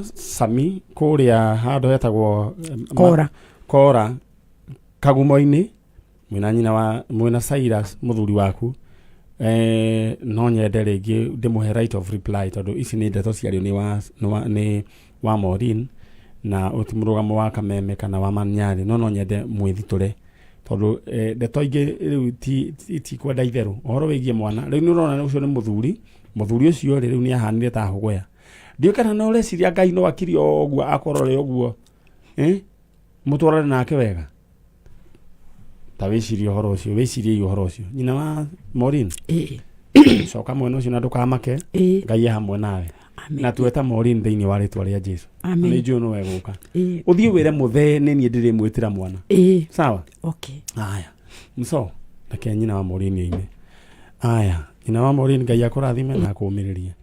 Sami kuria hado yetagwo Kora kagumo-ini mwina Cyrus muthuri waku no nyende ringi ndimuhe right of reply tondu ici ni ndeto ciario ni wa Maureen na utimurugamo wa Kameme kana wa Nyari no nyende mwithiture tondu ndeto ingi riu ti kwenda itheru uhoro wigie mwana riu ni urona ucio ni muthuri ucio riu ni ahanire ta hugoya ndio kana no reciria Ngai no akiri oguo akorore oguo mutwarane nake wega ta wicirie uhoro ucio nyina wa Maureen coka mwena ucio na ndukamake Ngai hamwe nawe na tweta Maureen thiini wa ritwa ria Jesu ni njuo no weguka uthie wire muthe ni nie ndiri mwitira mwana sawa okay haya mso na nyina wa Maureen ine haya nyina wa Maureen Ngai akurathime na kumiriria.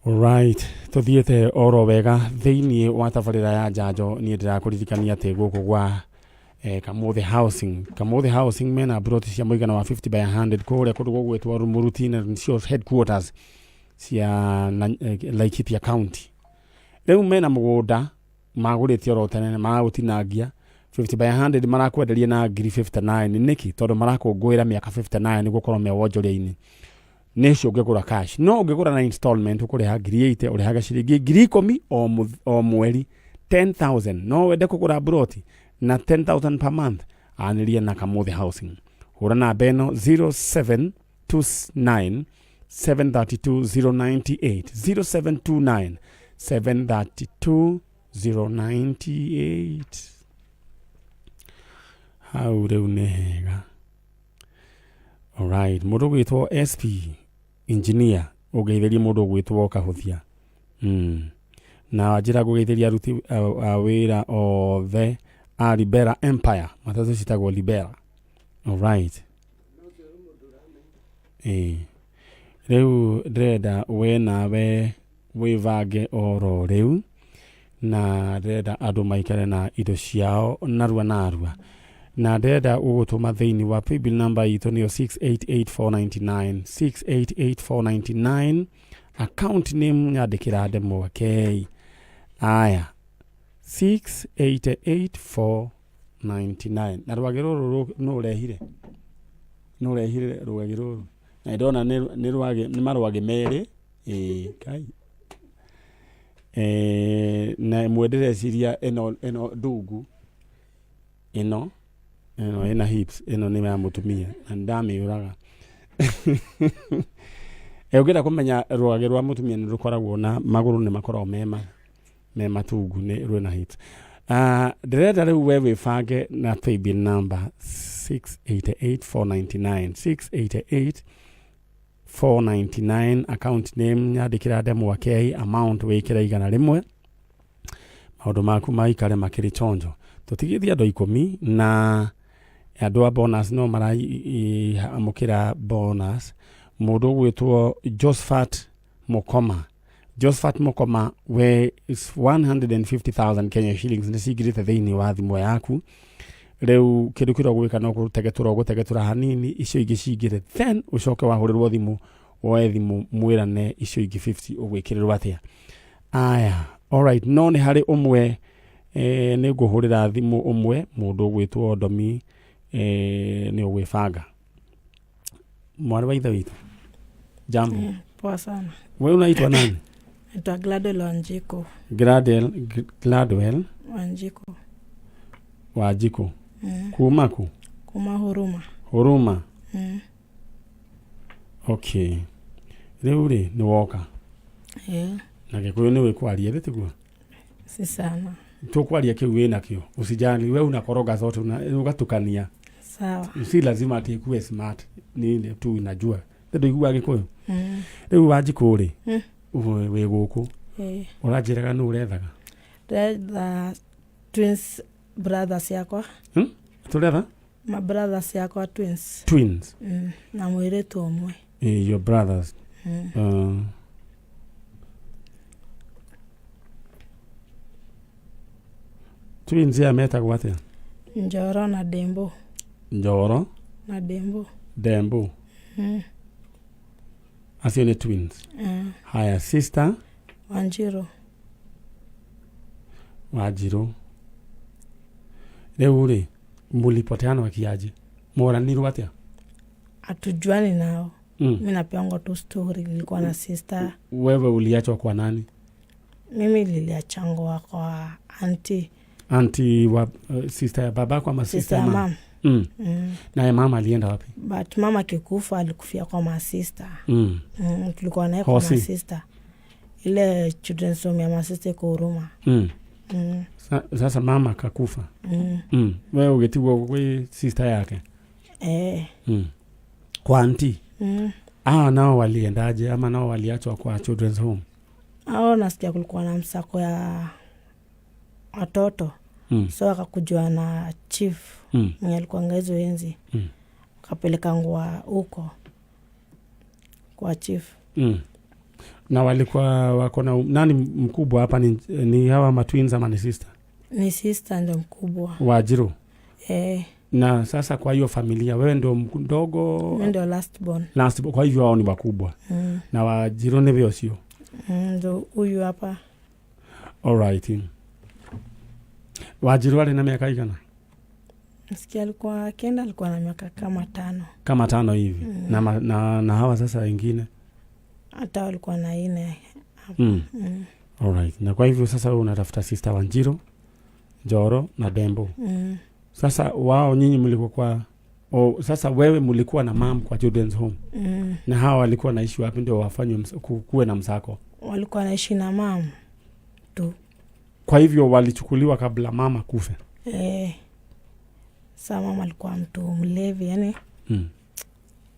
Alright, tuthiete oro wega thiini wa tabarira ya njanjo ni ndirakuririkania ati guku gwa Kamuthe housing mena broti cia muigana wa 50 by 100 kuria kundu gugwitwa Rumuruti na ncio headquarters cia Laikipia County. Riu mena mugunda maguritie oro tene magutinangia 50 by 100 marakwenderia na 59 niki tondu marakungwira miaka 59 niguo korwo me wonjoria-ini nisho ungegura cash no ungegura na installment ukuriha 8,000 urihaga ciringi 10,000 o mweri 10,000 no wende kugura broti na 10,000 per month aniria na Kamuthe housing hura na beno 0729 732 098 0729 732 098 hau reu nega. Alright, mundu gwitwo SP engineer ugeithĩrie mundu gwitwo Kahuthia na njira gugeithĩria aruti a wira othe a Libera Empire matatu citagwo Libera. Alright, rĩu ndĩrenda we nawe wĩvange oro rĩu na ndĩrenda andũ maikare na indo ciao narua na ndĩrenda ũgũtũma thĩinĩ wa paybill number itũ nĩyo 688499 account name nyandĩkĩra ndemwa K aya 688499 na rwagĩ rũrũ no ũrehire rwagĩ rũrũ na ndona nĩ marwagĩ merĩ kai na mwendĩreciria ĩno ndungu ĩno ina hips ino ni ya mutumia na ndamiuraga ugira kumenya rwagĩ rwa mutumia ni rukoragwo na maguru ni makoragwo me matungu ni rwina hips ndĩrenda rĩu we wĩbange na paybill number 688499 account name nyandĩkĩra ndemwa K amount wĩkĩra igana rĩmwe maũndũ maku maikare makĩrĩ chonjo tutigithia andũ 10 na andũ a bonus no amukira bonus mundu gwitwo Josephat Mokoma we is 150,000 Kenya shillings ni sigirite thiini wa thimu yaku riu kindu kiro gwika no gutegetura hanini icio ingi cingire then ucoke wahurirwo thimu woe thimu mwirane icio ingi 50 ugwikirirwa atia aya. Alright, no ni hari umwe ni nguhurira thimu umwe mundu gwitwo Domi ni ugwibanga mwari wa ithe witu jambo poa sana wewe unaitwa nani? Naitwa Gladwell Wanjiko. Gladwell Wanjiko kumaku kuma Huruma okay riu ri ni woka na gikuyu ni wikwaria bitiguo si sana tukwaria kiu wina kio usijali wewe unakoroga zote ugatukania sawa si lazima ati smart ni tu inajua ndio igua gikuyu riu Wanjiko ri we guku urajiraga no urethaga the twins brothers yakwa turetha my brothers yakwa twins na mwiretu omwe your brothers twins ya metagwo atia? Njoro na Dembo. Njoro na Dembo acio ni twins haya sister Wanjiro Wanjiru. Leo ule mulipoteana wakiaje? Mworanirwo atia? Hatujuani nao. Mimi napeanga tu story. Nilikuwa na sister. Wewe uliachwa kwa nani? Mimi niliachangwa kwa auntie. Auntie wa sister ya babako ama sister ya mama? Na mama alienda wapi? But mama kikufa alikufia kwa ma sister. Tulikuwa naye kwa ma sister. Ile children's home ya ma sister kwa Huruma. Sasa mama kakufa. Wewe ugetigwa kwa sister yake? Kwa auntie? Nao waliendaje ama nao waliachwa kwa children's home? Nasikia kulikuwa na msako ya watoto. So akakujua na chief mwenye alikuwa ngazo enzi. Akapeleka ngwa huko kwa chief. Na walikuwa wako na nani mkubwa hapa ni hawa matwins ama ni sister? Ni sister ndio mkubwa. Wanjiru? Na sasa kwa hiyo familia wewe ndio mdogo? Mimi ndio last born. Kwa hivyo wao ni wakubwa. Na Wanjiru ni vio sio? Ndio huyu hapa. Alright. Wanjiru wale na miaka gani? Nasikia alikuwa na miaka kama 5. Kama 5 hivi. Na hawa sasa wengine? Hata walikuwa na 4. Alright. Na kwa hivyo sasa wewe unatafuta sister Wanjiru, Njoro na Dembo. Sasa wao nyinyi mlikuwa kwa sasa wewe mlikuwa na mom kwa children's home. Na hawa walikuwa naishi wapi ndio wafanye kuwe na msako? Walikuwa naishi na mom tu. Kwa hivyo walichukuliwa kabla mama kufe? Sasa mama alikuwa mtu mlevi yani.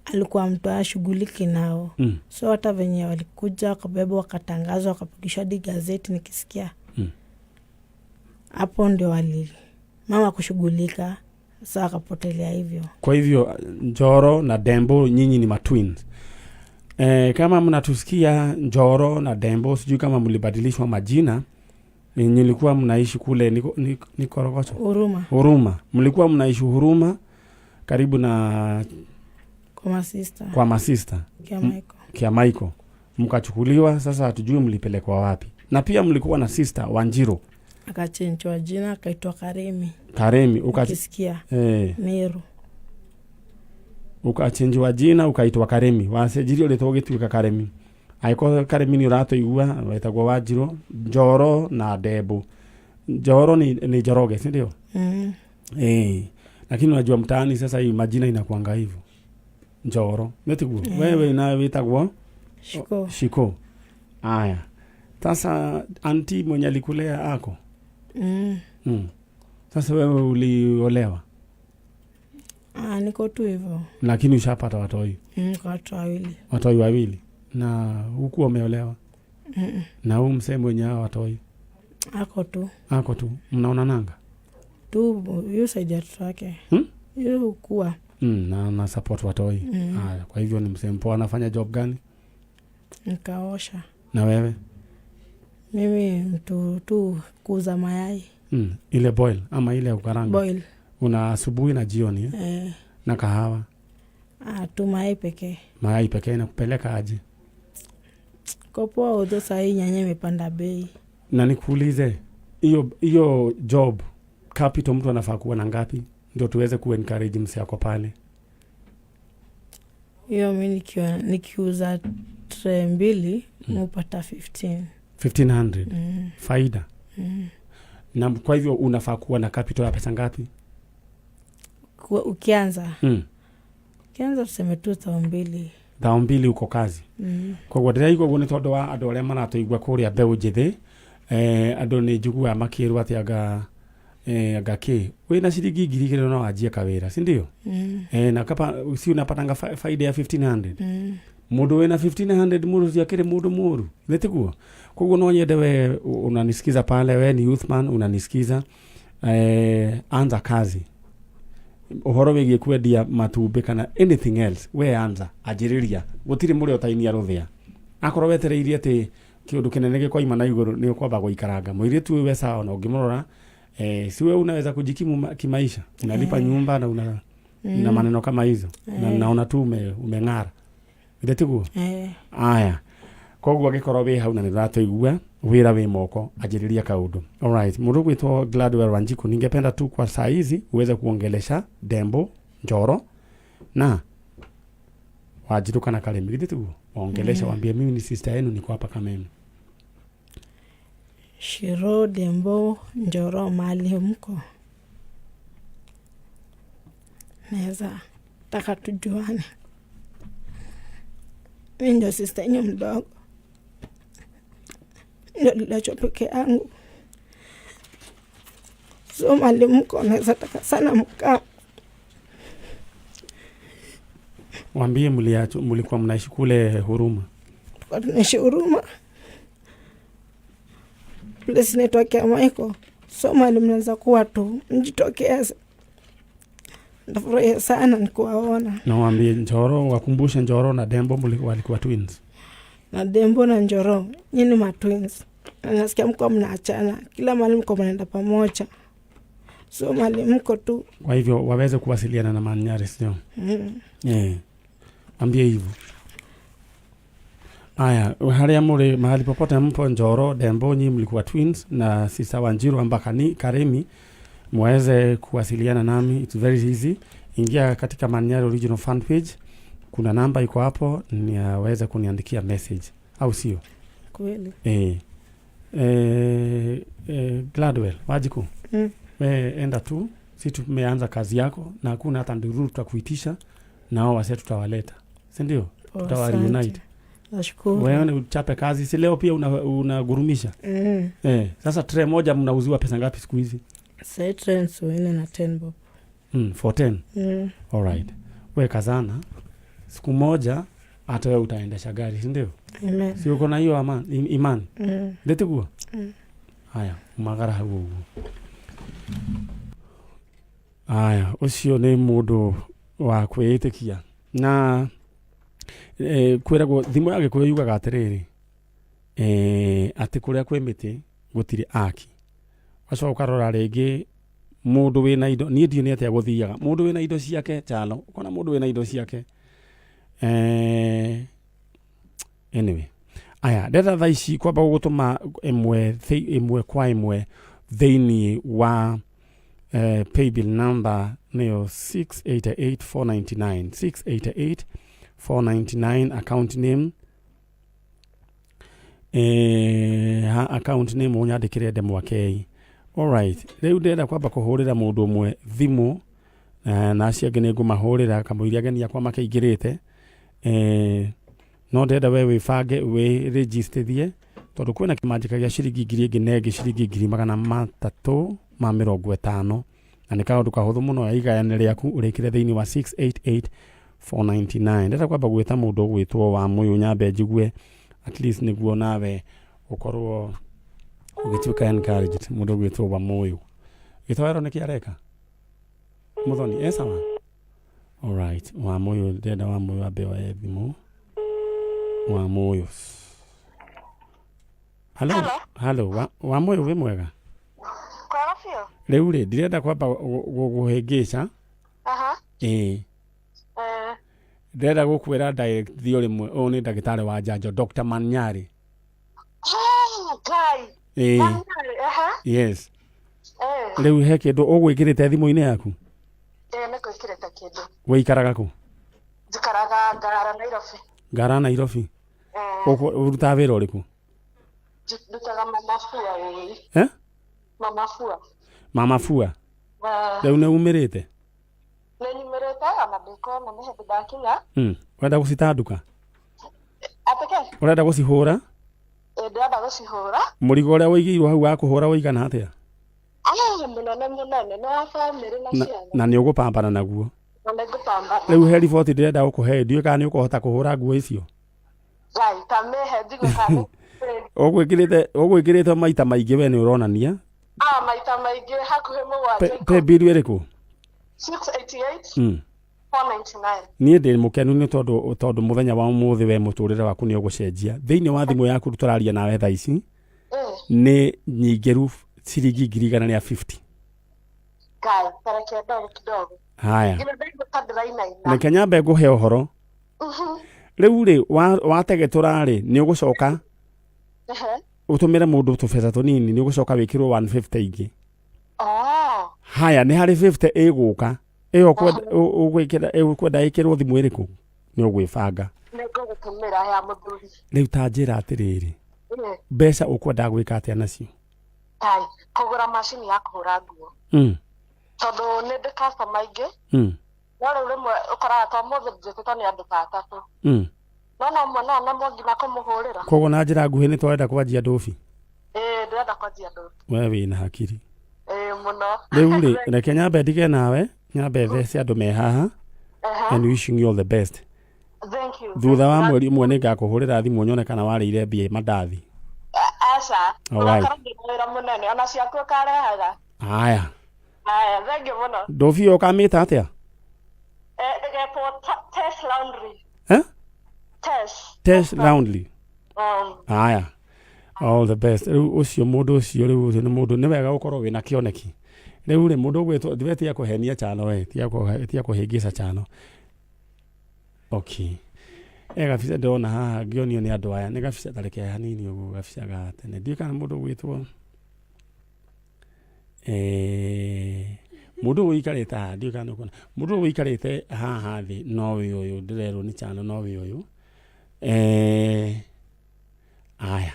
Alikuwa mtu ashughuliki nao. So hata venye walikuja wakabeba wakatangazwa wakapigishwa hadi gazeti nikisikia. Hapo ndio mama kushughulika. Sasa akapotelea hivyo. Kwa hivyo Njoro na Dembo nyinyi ni matwins. Kama mnatusikia Njoro na Dembo, sijui kama mlibadilishwa majina. Nilikuwa mnaishi kule ni Korogocho? Huruma. Mlikuwa mnaishi Huruma karibu na kwa masista. Kiamaiko. Mkachukuliwa, sasa hatujui mlipelekwa wapi. Na pia mlikuwa na sister Wanjiru. Akachenjwa jina akaitwa Karemi. Ukisikia Meru. Ukachenjwa jina ukaitwa Karemi. Wasejirio letogituika Karemi. Aiko Karemi ni urato igua wetagwa Wanjiru, Njoro na Dembo. Njoro ni Njoroge, si ndio? Lakini unajua mtaani sasa hii majina inakuanga hivyo. Njoro. Netiguo. Wewe na wetagwa Shiko. Aya. Sasa auntie mwenye alikulea ako? Sasa wewe uliolewa? Niko tu hivyo. Lakini ushapata watoi? Kwa wawili. Watoi wawili. Na huku umeolewa? Na huyu msemo mwenye hao watoi? Ako tu. Mnaona nanga? Tu yu saidi yake. Yu kuwa. Na support watoi. Kwa hivyo ni msemo poa. Anafanya job gani? Nikaosha. Na wewe? Mimi mtu tu kuuza mayai. Ile boil ama ile ukaranga? Boil. Una asubuhi na jioni? Na kahawa? Tu mayai pekee. Mayai pekee inakupeleka aje? Kopoa udo sahi nyanya imepanda bei. Na nikuulize, hiyo job capital mtu anafaa kuwa na ngapi ndio tuweze ku-encourage msi yako pale? Hiyo mimi nikiuza tray 2 mpata 1500. Faida. Na kwa hivyo unafaa kuwa na capital ya pesa ngapi? Ukianza tuseme tu 2,000. 2,000 uko kazi. Kwa gwadira iko gune todo wa adole mana to igwa kuria bewu jithe. Adone jugua makiru ati aga ke. We na shilingi 2,000 no ajia kawira, si ndio? Na kapa si unapatanga faida ya 1,500. Mudu we na 1,500 mudu yakire mudu. Letiguo. Kwa hivyo no yedewe unanisikiza pale, we ni youthman unanisikiza. Anza kazi. Uhoro wegie kwendia matumbe kana anything else, we anza ajiriria gutiri muri otainia ruthia akoro wetereirie ati kiundu kinene kwa imana iguru ni kwamba guikaranga mwiri tu we sawa na ungimurora si wewe unaweza kujikimu kimaisha, unalipa nyumba na na maneno kama hizo na naona tu umeng'ara ndio. Aya, koguo gikorwo wi hau na ni ratoigua wira wi moko ajiriria kaundu. Alright, mundu gwitwo Gladwell Wanjiku, ningependa tu kwa saa hizi uweze kuongelesha Dembo Njoro na Wanjiru kana Karemi, gidi tu waongelesha waambie mimi ni sister yenu, niko hapa Kameme. Shiro, Dembo Njoro, mahali mko, naweza taka tujuane. Mimi ndio sister yenu mdogo, ndio nilicho peke yangu. So mahali mko naweza taka sana mkaa. Waambie mlikuwa mnaishi kule Huruma. Tulikuwa tunaishi Huruma. Place netokea Michael. So mahali mnaweza kuwa tu mjitokeze. Ndafurahi sana nikuwaona. Na waambie Njoro, wakumbushe Njoro na Dembo walikuwa twins. Na Dembo na Njoro, nyinyi ma twins. Nasikia mko mnaachana. Kila mahali mko mnaenda pamoja. So mahali mko tu. Kwa hivyo waweze kuwasiliana na Nyari, sio? Ambie hivyo. Aya, haria muri mahali popote mpo Njoro, Dembo, nyinyi mlikuwa twins na sister Wanjiru ambaka ni Karemi, mweze kuwasiliana nami. It's very easy. Ingia katika Nyari original fan page. Kuna namba iko hapo, niweze kuniandikia message. Au sio? Kweli. Gladwell, Wanjiku. Enda tu, si tumeanza kazi yako na hakuna hata ndururu tutakuitisha nao wase tutawaleta. Si ndio? Tutawareunite. Nashukuru. Wewe uchape kazi, si leo pia unagurumisha. Sasa tray moja mnauziwa pesa ngapi siku hizi? Sasa tray so ina na 10 bob. For 10. Alright. Wewe kazana. Siku moja hata wewe utaendesha gari, si ndio? Amen. Si uko na hiyo imani? Ndetigua. Haya, magara hawo. Aya, ucio ni mundu wa kwitikia. Na kwiragwo thimu yake kwe yugaga atiriri ati kuria kwe miti gutiri aki. Wacho ukarora ringi mundu wina indo, nie ndio ni atia guthiaga mundu wina indo ciake chalo, kona mundu wina indo ciake. Anyway, aya ndeta thaici kwamba gutuma imwe kwa imwe theini wa paybill number nayo 688499 688499 account name account name unyandikire Demo Kei. Alright, rĩu ndenda kwamba kuhurira mundu umwe thimu na acio angĩ nĩngũmahũrĩra kamũiria ageni akwa makĩingĩrĩte. No ndenda we wibange we registerithie tondu kwĩna kĩmanjĩka gĩa ciringi 1000 na ĩngĩ ciringi 350 na nĩ kaũndũ kahũthũ mũno ya igayane rĩaku ũrĩkire thĩinĩ wa 688499. Ndenda kwamba gwĩta mũndũ ũgwĩtwo wa Mũyũ nyambe njigue at least nĩguo nawe ũkorwo ugituka encouraged mundu gwitwo wa Mũyũ. Gitwaro niki areka muthoni sawa. Alright, wa Mũyũ ndenda wa Mũyũ abe wa thimu wa Mũyũ. Hello wa Mũyũ we mwega kwa rafio riu ri ndirenda kwamba guguhingica ndenda gukwira direct thio rimwe o ni ndagitari wa njanjo Dr. Nyari. Yes. Riu he kindu ugwikirite thimu-ini yaku? Niko ikirete kindu. Weikaraga ku? Njikaraga Nairobi. Ngara Nairobi. Uruta wira uriku? Ndutaga Mamafua wi. Mamafua. Mamafua. Riu ne umirite? Ne nimerete ama ndiko na mehe ndakinya. Wenda gucitanduka? Ateke? Urenda gucihura? Ndenda gucihura. Murigo uria wigirwo hau wa kuhura woigana atia? Munene no family na ciana. Na ni ugupambana naguo? Na ngupambana. Riu he report ndirenda gukuhe ndio kana ni ukuhota kuhura nguo icio? Gai tamehe ndigo kana. Ogwikirite maita maingi we ni uronania? Maita maingi hakuhe mugwanja. Pe biru iriku? 688. 499. Niĩ ndĩ mũkenu nĩ tondũ muthenya wa umuthi we muturire waku ni ugucenjia thiini wa thimu yaku turaria nawe thaa ici ni nyingiru ciringi 150. Kai tarekia kidogo. Haya. Reke nyambe nguhe uhoro. Riu ri wategetura ri ni ugucoka utumire mundu tubesa tunini ni ugucoka wikirwo 150 ingi. Haya ni hari 50 iguka iyo ukwenda ikirwo thimu iriku ni ugwibanga Nigugutumira ya muthuri. Riu ta njira atiriri mbeca ukwenda gwika atia nacio? Tai kugura machine ya kuhura nguo. Tondu ni ndi customer ingi. No riu rimwe ukoraga to muthe njitito ni andu ta atatu. No mwana na mongina kumuhurira. Koguo na njira nguhi ni twenda kwanjia ndofi. Ndenda kwanjia ndofi. We wina hakiri. Muno. Riu ri reke nyambe ndige nawe nyambe thece andu me haha. And wishing you all the best. Thank you. Thutha wa mweri umwe ni ngakuhurira thimu nyone kana warire mbia mandathi. Asa. Unakarangirira munene ona ciaku karehaga. Aya. Thank you muno. Ndofi ukamita atia? Test laundry. Test laundry. Aya. All the best. Ucio mundu ucio riu ni mundu ni wega gukorwo wina kioneki. Riu ri mundu gwitwo thiveti ya kuhenia chano we tia kuhingica chano. Okay. Gabisa ndona haha ngionio ni andu aya ni gabisa tareke hanini uguo gabisa ga tene ndi kana mundu gwitwo mundu wikarite haha ndi kana kuna mundu wikarite haha thi no we uyu ndirerwo ni chano no we uyu aya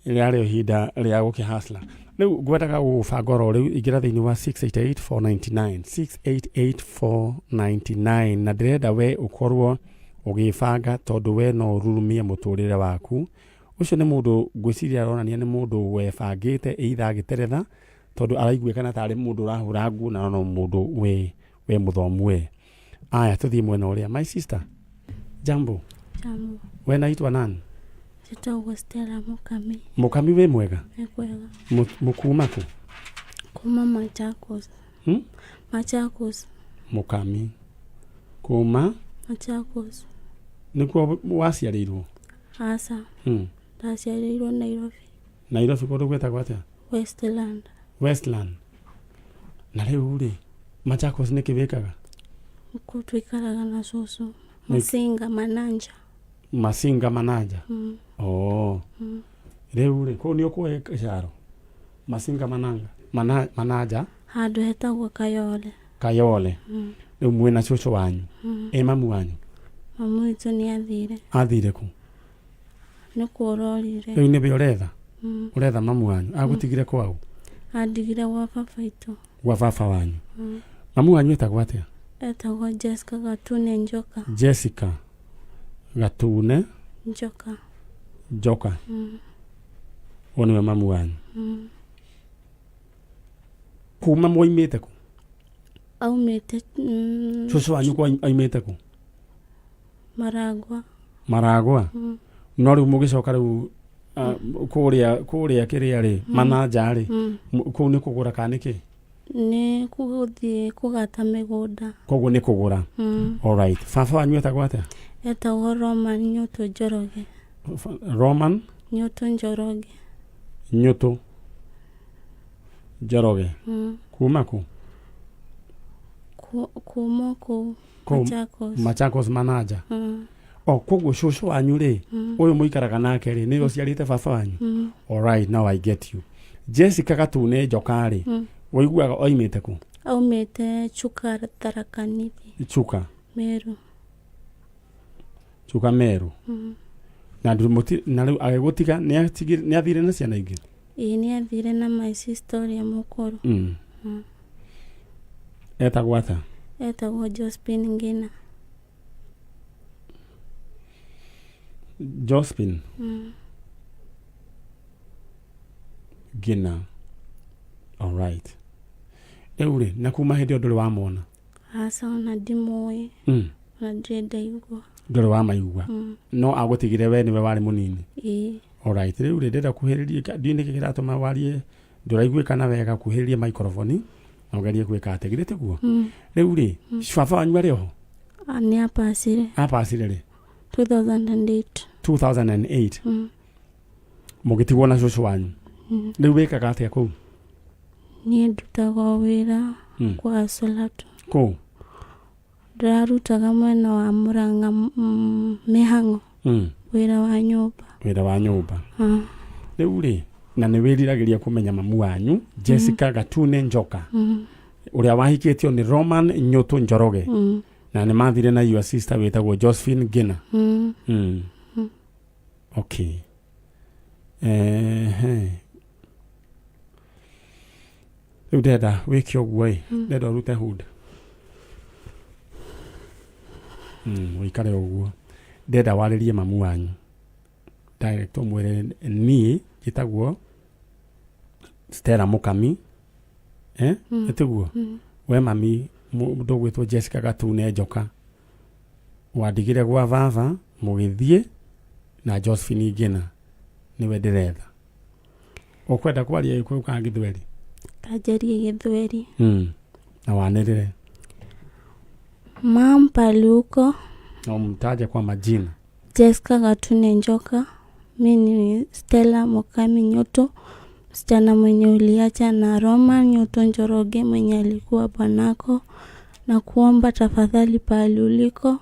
ria hinda ria gukihasla riu ngwendaga gubanga ro riu ingira thiini wa 688-499 na ndirenda we ukorwo ugibanga tondu we no ururumie muturire waku. Ucio ni mundu ngwiciria aronania ni mundu webangite either agiteretha tondu araiguikana tari mundu urahura ngu na no mundu we muthomu we. Aya tuthie mwena uria. My sister, jambo. We naitwa nani? Sitagwo Stella Mukami. Mukami we mwega? Mwega. Mukuma ku? Kuma Machakos. Machakos. Mukami. Kuma? Machakos. Nikuo waciarirwo? Asa. Ndaciarirwo Nairobi. Nairobi kundu gwetagwo atia? Westland. Na riu ri Machakos ni kibikaga? Kuo twikaraga na cucu. Masinga Mananja. Riu ri ku ni ukwe caro? Masinga Mananja? Handu hetagwo Kayole. Riu mwina cucu wanyu? Mamu wanyu? Mamu itu ni athire. Athire ku? Ni kurorire. Riu ni be uretha? Uretha mamu wanyu agutigire kwao? Andigire gwa baba itu. Gwa baba wanyu? Mamu wanyu etagwo atia? Etagwo Jessica Gatune Njoka. Jessica Gatune Njoka. Woniwe mamu wanyu? Kuma mwoimite ku? Aumite. Cucu wanyu kwa aimite ku? Maragwa. No riu mugicoka riu kuria kiria ri Mananja ri ku ni kugura kaniki? Ni kuguthie kugata migunda. Koguo ni kugura. All right. Baba wanyu etagwo atia? Etagwo Roman Nyuto Njoroge. Roman Nyuto Njoroge. Kuma ku? Kuma ku Machakos Mananja. Koguo cucu wanyu ri uyu muikaraga nake ri ni uciarite baba wanyu? All right, now I get you. Jessica Gatune Njoka ri waiguaga oimite ku? Aumite Chuka Tharakanithi. Chuka Meru. Na ndumuti na riu agegutiga ni athire na ciana ingi? Ni athire na my sister ya mukuru. Etagwo atia? Etagwo Josephine Ngina. Josephine Ngina. All right. Eure na kuma hindi nduri wa mona? Asa ona ndimoi. Na ndenda igwa. Nduri wa maigwa. No agutigire we niwe wari munini? All right. Riu ndenda kuhiriria ndini kiratuma warie nduraiguikana wega kuhiriria microphone na ugerie gwika ategirite guo. Riu ri baba wanyu ari ho? Ani apasire ri 2008. Mugitigwo na cucu wanyu? Riu wikaga atia ku? Ni ndutaga wira kwa Solatu. Ku? ndarutaga mwena wa Murang'a Mihang'o wira wa nyumba riu ri na ni wiriragiria kumenya mamu wanyu Jessica Gatune Njoka uria wahikitio ni Roman Nyoto Njoroge na ni mathire na your sister wetagwo Josephine Gina okay riu deda wikio guo deda rute hood wikare uguo deda waririe mamu wanyu direct omwere ni gitagwo Stella Mukami etiguo we mami mundu gwitwo Jessica Gatune Njoka wadigire gwa vava mugithie na Josephine Gina niwe ndiretha ukwenda kwaria iko ka Githweri kajerie Githweri na wanirire Paluko mtaje kwa majina Jessica Gatune Njoka. Mimi ni Stella Mukami Nyoto, msichana mwenye uliacha na Roma Nyoto Njoroge mwenye alikuwa bwanako, na kuomba tafadhali pahali uliko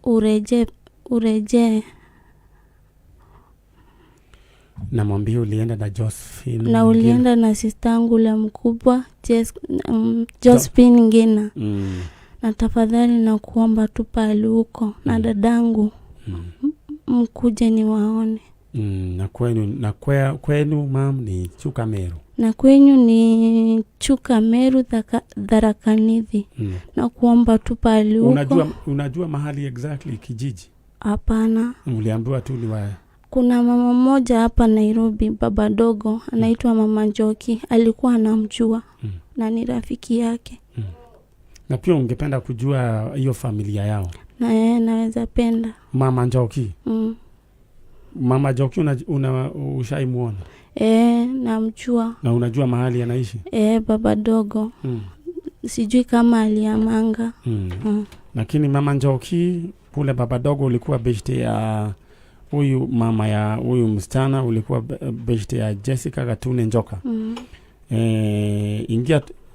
ureje. Na mwambie ulienda na Josephine na ulienda na sistangu la mkubwa Josephine Ngina na tafadhali na kuomba tu pahali uko na dadangu mkuje ni waone. Na kwenu mam ni Chukameru. Na kwenyu ni Chukameru Dharakanithi. Na kuomba tu pahali uko. Unajua mahali exactly kijiji? Hapana. Mliambiwa tu ni wae. Kuna mama mmoja hapa Nairobi, baba dogo, anaitwa Mama Njoki. Alikuwa anamjua na ni rafiki yake. Na pia ungependa kujua hiyo familia yao? Na naweza penda. Mama Njoki? Mama Njoki ushaimuona? Namjua. Na unajua mahali anaishi? Baba dogo. Sijui kama aliamanga. Lakini Mama Njoki kule baba dogo ulikuwa beshte ya huyu mama ya huyu msichana, ulikuwa beshte ya Jessica Gatune Njoka.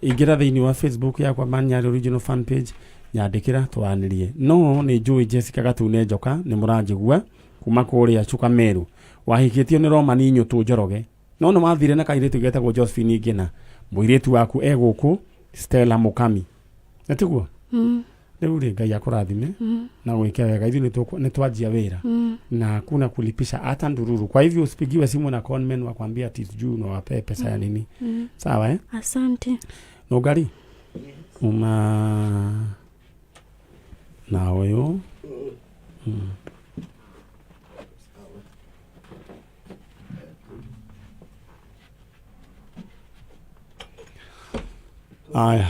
Ingira thini wa Facebook ya kwa Nyari original fan page nyandikira twanirie. No ni Joy Jessica Gatune Njoka ni muranjigua kuma kuria Chukameru wahikitio ni Roma ni Nyoto Njoroge. No mathire na kairitu getagwo Josephine Ngina muiritu waku eguku Stella Mukami etiguo riu ri Ngai akurathime na wike wega ithu ni twajia wira na kuna kulipisha hata ndururu. Kwa hivyo usipigiwe simu na conmen wakwambia ati juu na wape pesa ya nini. Sawa Asante. Nungari na oyo aya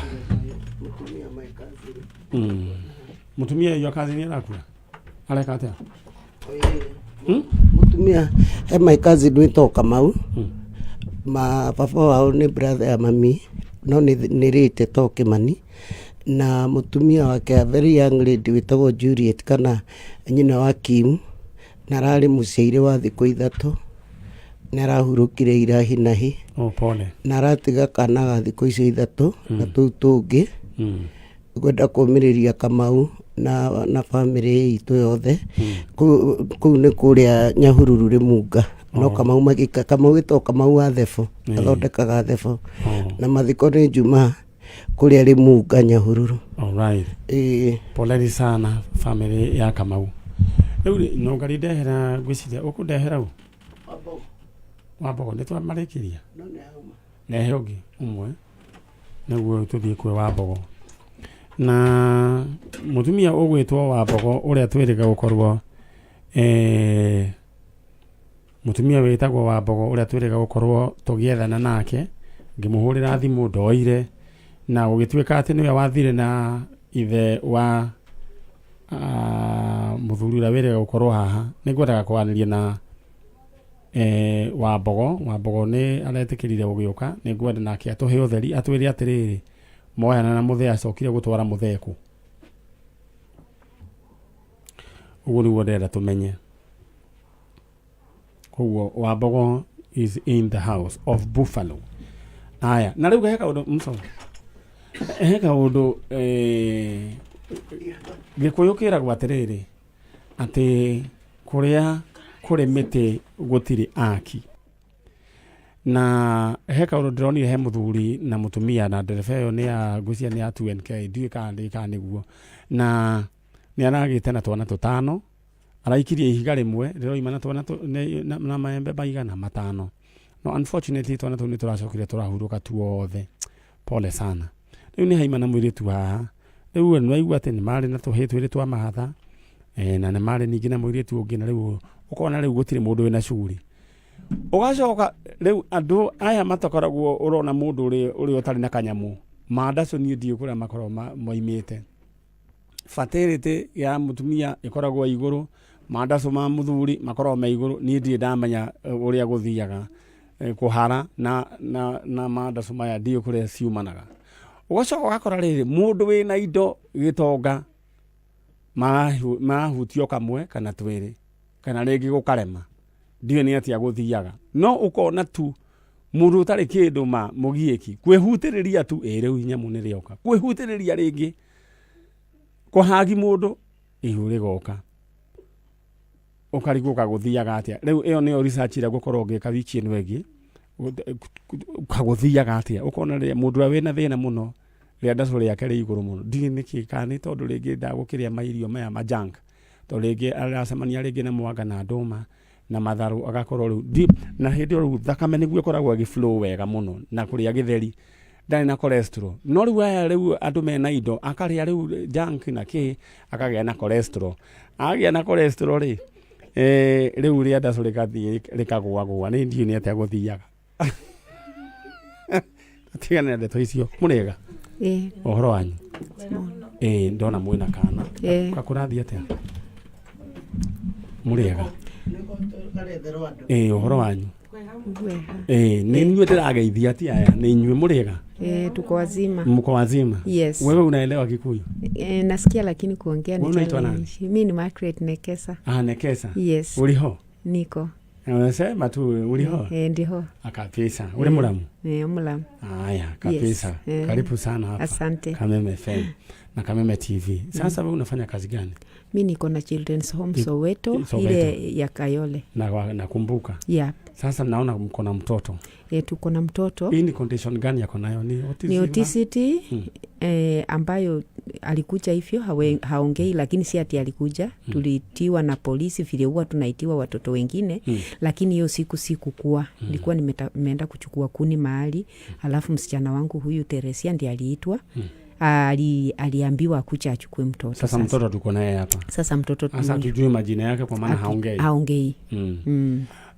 mutumia hiyo kazi ni yako aleka atia mutumia my cousin witoka mau ma papa wao ni brother ya mami no ni rite toke mani na mutumia wake a very young lady witagwo Juliet kana nyina wa Kim na rari muciire wa thikũ 3 na rahurukire irahi nahi pole na ratiga kana ga thikũ icio 3 na tuu tungi gwenda kumiriria Kamau na family itu yothe ku ni kuria Nyahururu Rimunga no Kamau magika Kamau gitoka Kamau wa thefo athondekaga thefo na mathiko ni Juma kuria Rimunga Nyahururu. Alright. Pole sana family ya Kamau. Riu Nungari ndehera gwiciria ukundehera u Wambogo nitwa marekiria no ne hauma ne hogi umwe naguo tuthie kwe Wambogo na mutumia ugwitwo Wambogo uria twirika gukorwo mutumia wetagwo Wambogo uria twirika gukorwo tugiethana nake ngimuhurira thimu ndoire na ugitwika ati niwe wathire na ithe wa muthuri uria wirika gukorwo haha ningwendaga kwaniria na Wambogo ni aretikirire gugiuka ningwenda nake atuhe utheri atwire atiriri moyana na muthea acokire gutwara mutheku ugu ni ndenda tumenye kuo Wambogo is in the house of Buffalo. Aya na riu geka undu mso Heka undu gikuyu kiragwo atiriri ati kuria kuri miti gutiri aki na heka undu ndironire he muthuri na mutumia na ndereba iyo ni ya ngucia ni ya 2NK ndiu ka niguo na ni aragite na twana tutano araikirie ihiga rimwe riro na twana na maembe baigana matano no unfortunately twana tu ni turacokire turahuruka tuothe pole sana riu ni haima na mwiritu haha riu no aigua ati ni mari na tuhitu iri twa mahatha na ni mari ningi na mwiritu ungi na riu ukona riu gutire mundu wina curi ugacoka riu andu aya matokoragwo urona mundu uri utari na kanyamu mandaco ni ndio kuria makoro moimite fertility ya mutumia ikoragwo iguru mandaco ma muthuri makorwo me iguru ni ndie ndamenya uria guthiaga kuhara na mandaco maya ndio kuria ciumanaga ugacoka ugakora riri mundu wina indo gitonga mahutio kamwe kana twiri kana ringi gukarema ndio ni atia guthiaga no ukona tu mundu utari kindu mugieki kwihutiriria tu riu nyamu ni rioka kwihutiriria ringi kuhagi mundu ihu rigoka ukariguka guthiaga atia riu iyo ni research ira gukorwo ngika wiki ino igi ukaguthiaga atia ukona ri mundu wina thina muno ria ndaco riake ri iguru muno ndi niki kana tondu ringi ndagukiria mairio maya majunk to ringi aracemania ringi na mwanga na nduma na matharu agakorwo riu na hindi riu thakame niguo ikoragwo agiflow wega muno na kuria githeri ndari na cholesterol no riu aya riu andu mena indo akaria riu junk na ki akagia na cholesterol agia na cholesterol ri riu ria ndaco rikagwa ni ndio ni atia guthiaga tigana ndeto icio murega ohoro wanyu ndona mwina kana kakurathi atia murega ohoro wanyu ni nyue ndirageithia atia aya ni nyue murega tuko wazima. Mko wazima? Yes. Wewe unaelewa Kikuyu? Nasikia lakini kuongea ni challenge. Mimi ni Margaret Nekesa. Nekesa. Yes. Uliho? Niko. Unasema tu uliho? Ndiho. Kabisa. Ule mulamu? Mulamu. Haya, kabisa. Yes. Karibu sana hapa. Asante. Kameme FM na Kameme TV. Sasa wewe unafanya kazi gani? Mimi niko na Children's Home Soweto, ile ya Kayole. Nakumbuka. Yeah. Sasa naona mko na mtoto. Tuko na mtoto. Hii ni condition gani yako nayo? Ni autism? Ni autism ambayo alikuja hivyo haongei, lakini si ati alikuja. Tulitiwa na polisi vile huwa tunaitiwa watoto wengine, lakini hiyo siku sikukua. Nilikuwa nimeenda kuchukua kuni mahali, alafu msichana wangu huyu Teresia ndiye aliitwa. Aliambiwa akuja achukue mtoto. Sasa mtoto tuko naye hapa. Sasa mtoto sasa tujue majina yake kwa maana haongei.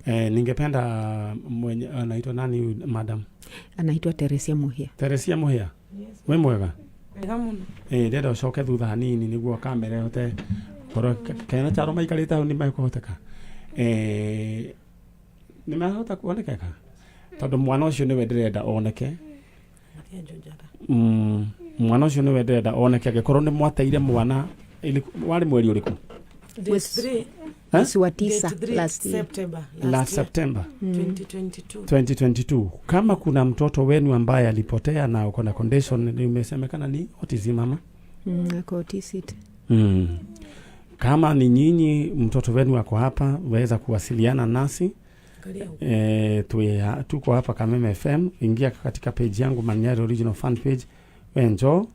Ningependa mwenye anaitwa nani madam? Anaitwa Teresia Muhia. Teresia Muhia. Yes. We mwega? Mwega muno. Ndenda ucoke thutha hanini niguo kamera yote koro kana charo maikarita ni maikoteka. Ni mahota kuonekeka. Tondu mwana ucio niwe ndirenda oneke. Mwana ucio niwe ndirenda oneke agikorwo ni mwateire mwana wari mweri uriku? Mwezi wa 9 last September 2022. Kama kuna mtoto wenu ambaye alipotea na uko na condition imesemekana ni autism mama? Ako autism. Kama ni nyinyi mtoto wenu ako hapa, waweza kuwasiliana nasi. Tuko hapa Kameme FM, ingia katika page yangu Nyari original fan page. Wenjo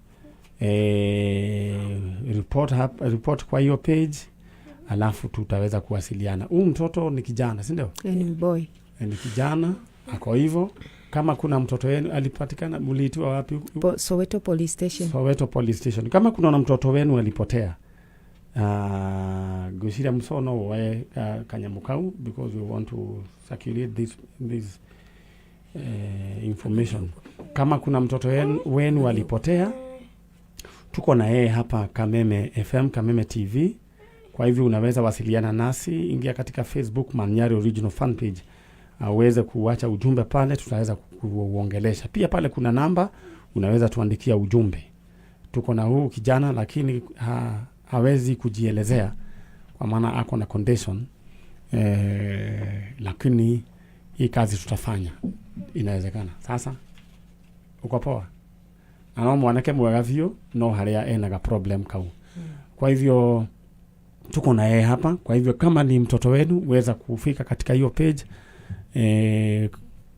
report kwa hiyo page. Alafu tutaweza kuwasiliana. Mtoto ni kijana, si ndio? Ni boy. Ni kijana, ako hivyo. Kama kuna mtoto wenu alipatikana, mliitwa wapi? Soweto Police Station. Soweto Police Station. Kama kuna mtoto wenu alipotea, gushira msono wae kanyamukau because we want to circulate this information. Kama kuna mtoto wenu alipotea, tuko na yeye hapa Kameme FM, Kameme TV. Kwa hivyo unaweza wasiliana nasi, ingia katika Facebook Nyari original fan page. Uweze kuacha ujumbe pale, tutaweza kuongelesha. Pia pale kuna namba, unaweza tuandikia ujumbe. Tuko na huu kijana lakini hawezi kujielezea kwa maana ako na condition. Lakini hii kazi tutafanya. Inawezekana. Sasa uko poa? Ana mwanake mwega biũ no haria enaga problem kau. Kwa hivyo tuko na yeye hapa. Kwa hivyo kama ni mtoto wenu weza kufika katika hiyo page,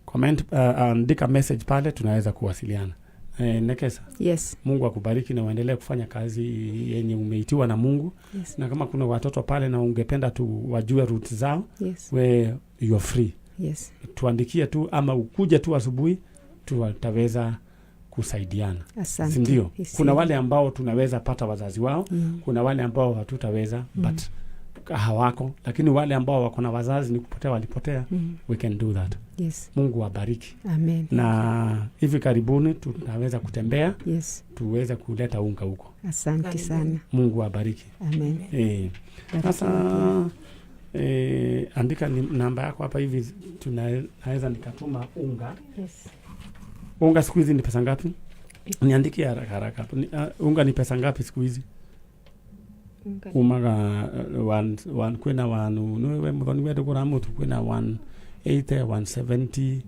comment, andika message pale, tunaweza kuwasiliana. Nekesa. Yes. Mungu akubariki na uendelee kufanya kazi yenye umeitiwa na Mungu. Yes. Na kama kuna watoto pale na ungependa tu wajue roots zao, yes, we you are free. Yes. Tuandikie tu ama ukuje tu asubuhi, tutaweza kusaidiana. Asante. Ndio. Kuna wale ambao tunaweza pata wazazi wao, kuna wale ambao hatutaweza but hawako, lakini wale ambao wako na wazazi ni kupotea walipotea, we can do that. Yes. Mungu abariki. Amen. Na hivi karibuni tunaweza kutembea, yes, tuweze kuleta unga huko. Asante sana. Mungu abariki. Amen. Sasa andika namba yako hapa hivi, tunaweza nikatuma unga. Yes. Unga siku hizi ni pesa ngapi? Niandikie haraka. Unga ni pesa ngapi siku hizi? Umaga one kwena wanu niwe muthoni wedu kura mutu kwena 180 170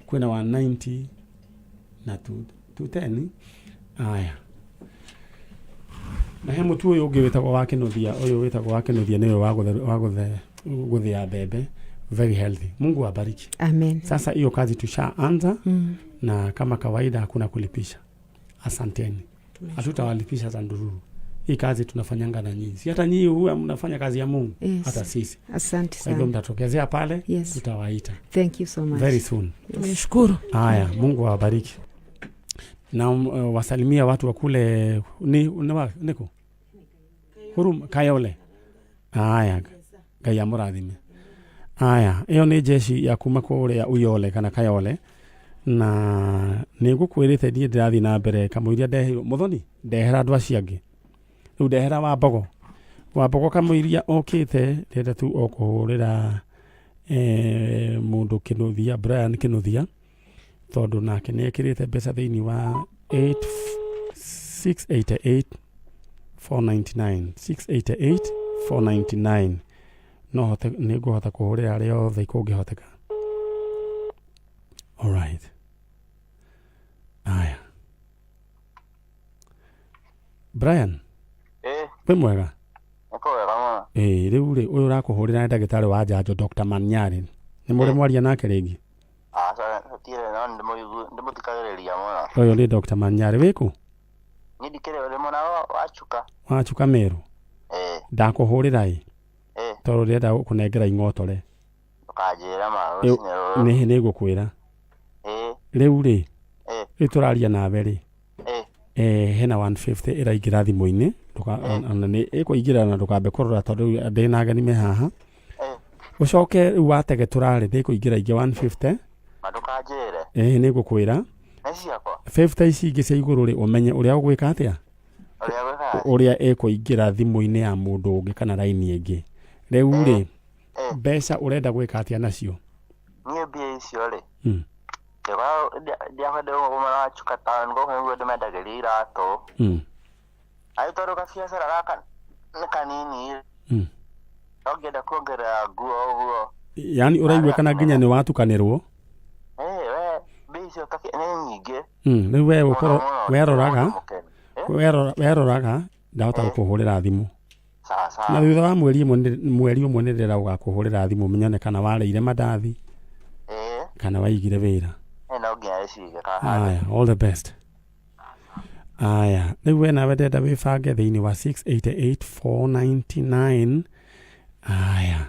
kwena 190 na 210. Aya. Na he mutu uyu ungi witagwo wa kinuthia, uyu witagwo wa kinuthia niwe guthia mbembe, very healthy. Mungu abariki. Amen. Sasa hiyo kazi tushaanza, na kama kawaida hakuna kulipisha. Asanteni. Hatutawalipisha za ndururu. Hii kazi tunafanyanga na nyinyi. Si hata nyinyi huwa mnafanya kazi ya Mungu, yes, hata sisi. Asante sana. Hivyo mtatokezea pale, yes, tutawaita. Thank you so much. Very soon. Nashukuru. Haya, Mungu awabariki. Na wasalimia watu wa kule niko Hurum Kayole. Haya, Ngai murathime. Haya, hiyo ni jeshi ya kuma kule ya Uyole kana Kayole. Na nigukwirite thie ndirathi na mbere kamuiria ndehirwo muthoni ndehera andu aciangi riu ndehera Wambogo kamuiria okite ndenda tu okuhurira mundu kinuthia Brian kinuthia tondu nake ni ekirite mbeca thiini wa 688 499 688 499 no hote niguhota kuhurira rio othe ikungihoteka. All right. Aya. Brian. We mwega? Niko wega mwana. Riu ri uyu rakuhurira ndagitari wa njanjo Dr. Nyari. Ni muri mwaria nake ringi? Sasa tire no ndimutikagiriria mwana. Uyu ni Dr. Nyari wiku? Ni dikire uri mwana wachuka. Wachuka meru. Ndakuhurira tondu ndenda kunengera ing'otore. Ukajira ma ucinero. Ni gukwira. Riu ri turaria nawe ri hena 150 iraingira thimu-ini ona ni ikuingira na ndukambe kurora tondu ndina ageni me haha ucoke riu watege turari ni ikuingira ingi 150 madukajire ni gukwira niciakwa 50 ici ingi cia iguru ri umenye uria ugwika atia uria ikuingira thimu-ini ya mundu ungi kana raini ingi riu ri mbeca urenda gwika atia nacio nie bia icio ri dia hade umana wachuka tan go ngwe de madagira to ayo toro ka biashara raka kanini ogeda kuongera guo yani uraigwe kana nginya ni watukanirwo we bisho take ni nyinge ni we ukoro weroraga ndahota kukuhurira thimu sasa na thutha wa mweri umwe ndirira ugakuhurira thimu menyone kana wareire mandathi kana waigire wira. Aya, all the best. Aya, riu we nawe ndenda wibange thiini wa 688 499. Aya.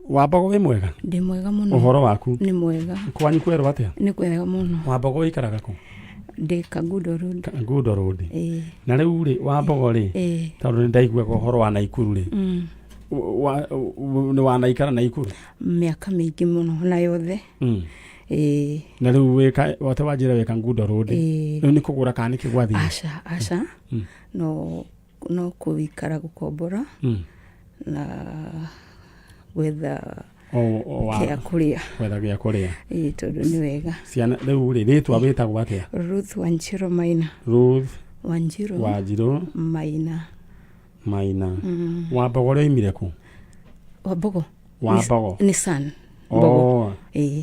Wambogo wi mwega? Ndi mwega muno. Uhoro waku? Ni mwega. Kwanyu kwerwo atia? Ni kwega muno. Wambogo ikaraga ku? Ndi Kagudo Road. Kagudo Road. Na riu ri Wambogo ri tondu ni ndaigua uhoro wa Naikuru ri. Ni wanaikara Naikuru? Miaka mingi muno na yothe. Na riu wika wote wajira wika Kagudo Road. Riu ni kugura kana ni kigwathi? Aca. No kuikara gukombora. Na gwetha gia kuria. Gwetha gia kuria. Tondu ni wega. Ciana riu ri ritwa witagwo atia? Ruth Wanjiru Maina. Ruth Wanjiru Maina. Wambogo ri imire ku? Wambogo ni son.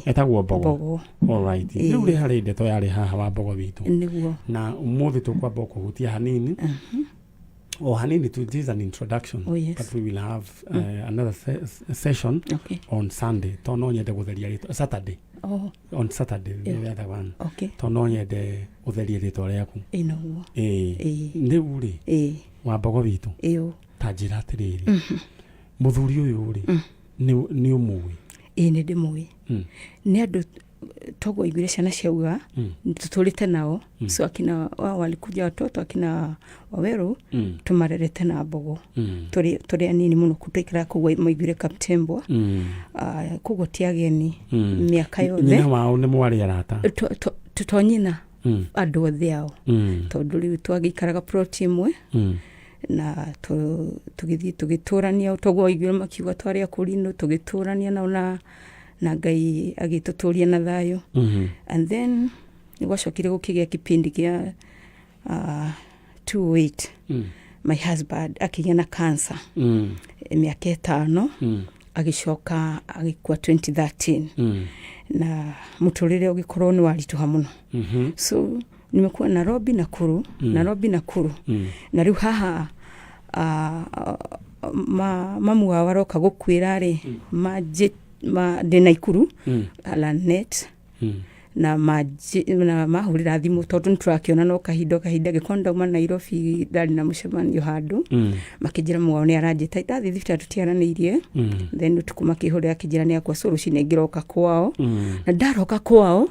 etagwo Mbogo. Alright. Rĩu rĩ harĩ ndeto yarĩ haha wa Mbogo witũ. Nĩguo. Na ũmũthĩ tũkwamba kũhutia hanini. Hanini, this is an introduction. But we will have another session on Sunday. Tono nyende gũtheria rĩtwa Saturday. On Saturday, the other one. Tono nyende gũtheria rĩtwa rĩaku. Nĩguo. Rĩu rĩ wa Mbogo witũ. Ta njĩra atĩrĩrĩ. Mũthuri ũyũ rĩ nĩ ũmũĩ. Nĩ ndĩmũĩ. Nĩ andũ togo igwire ciana ciauga tutulite nao so akina walikuja watoto akina Waweru tumarerete na Mbogo turi anini muno kutekera kugwa maigwire Kaptembwa kugo tiageni miaka yothe nyina wao nĩ mwari arata tutonyina andu othe ao tondu riu twagikaraga plot imwe na tugithii tugiturania togo igwire makiuga twari akurino tugiturania na Ngai agituturia na thayo and then nigwacokire gukigia kipindi kia 28 my husband akigĩa na cancer miaka 5 agicoka agikua 2013 na muturire ugikorwo ni warituha muno so nimekuwa Nairobi Nakuru na riu haha mamu wa waroka gukwira ri de Naikuru Alanet na mahurira thimu tondu niturakiona no kahindo gikonda uma Nairobi ndari na mucemanio handu makijira mwao ni aranjita ndathi thifta tutiaranirie then tukuma kihurira kijira ni akwa solution ngiroka kwao na ndaroka kwao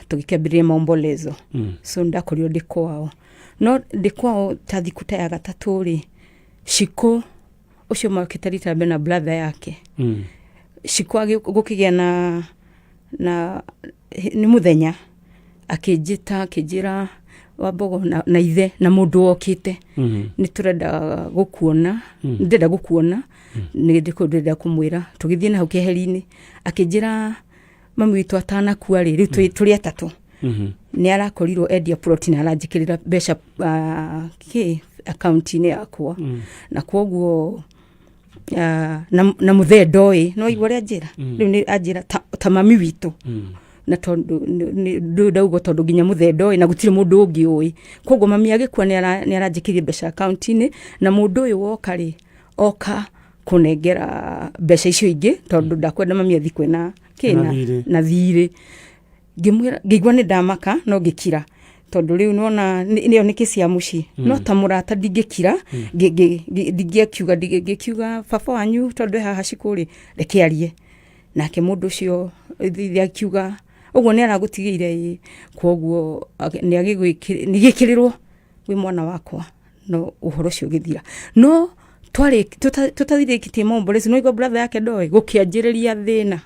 tugikembiria maombolezo so ndakorio ndi kwao no ndi kwao tathi kutaya gatatu ri shiko ucio makitarita bena brother yake shikwagi gukigia na ni muthenya akijita kijira wa Mbogo na ithe na mundu okite ni turenda gukuona ndenda gukuona ni ndikundenda kumwira tugithie na ukeheri-ini akijira mamu witu atana kuwa riu turi atatu ni arakorirwo endia protein aranjikirira besha account-ini yakwa na kwoguo na muthe ndoi no igore ajira riu ni ajira ta mami witu na tondu ndaugo tondu ginya muthe ndoi na gutire mundu ungi oi kwoguo mami agikua ni aranjikirie besha account-ini na mundu uyu wokari oka kunengera besha icio ingi tondu ndakwenda mami athikwe na kina na thire ngigwa ni ndamaka no ngikira tondu riu nona niyo nikisia muci no ta murata ndingikira ngikiuga baba wanyu tondu haha cikuri rekiarie nake mundu ucio thithi akiuga uguo ni aragutigiire kwoguo ni agigikirirwo wi mwana wakwa no uhoro cio githira no twari tutathirikitie mombolezi no igwa brother yake ndoi gukianjiriria thina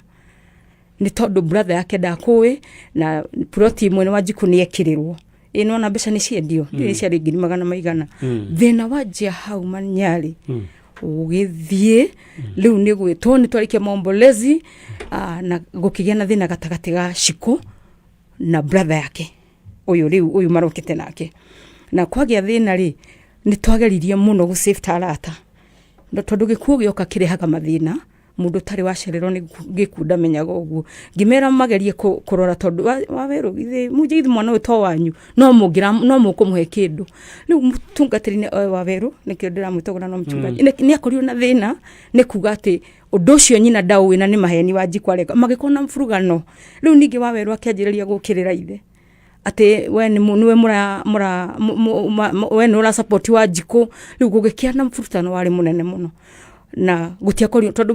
ni tondu brother yake ndakui na ploti imwe ni wajiku ni ekirirwo ino na mbeca ni ciendio ni ciari 100 thina wajia hau Nyari ugithie riu ni gwitwo ni twarikia mombolezi na gukigia na thina gatagati ga Shiko na brother yake uyu marokete nake na kwagia thina ri ni twageririe muno gu save tarata ndo tondu gikuo gioka kirehaga mathina mundu tari wacererwo ni gikunda menyaga uguo ngimera magerie kurora tondu Waweru ithe mujithi mwana uto wanyu no mukumuhe kindu riu mutungatiri Waweru nikio ndiramwitogora no mchungaji ni akorio na thina ni kuga ati undu ucio nyina ndawi na ni maheni wajikwareka magikona mfurugano riu ningi Waweru akianjiriria gukirira ithe ati we niwe we no support wa Jiko riu gugikia na mfurutano wari munene muno na gutia korio tondu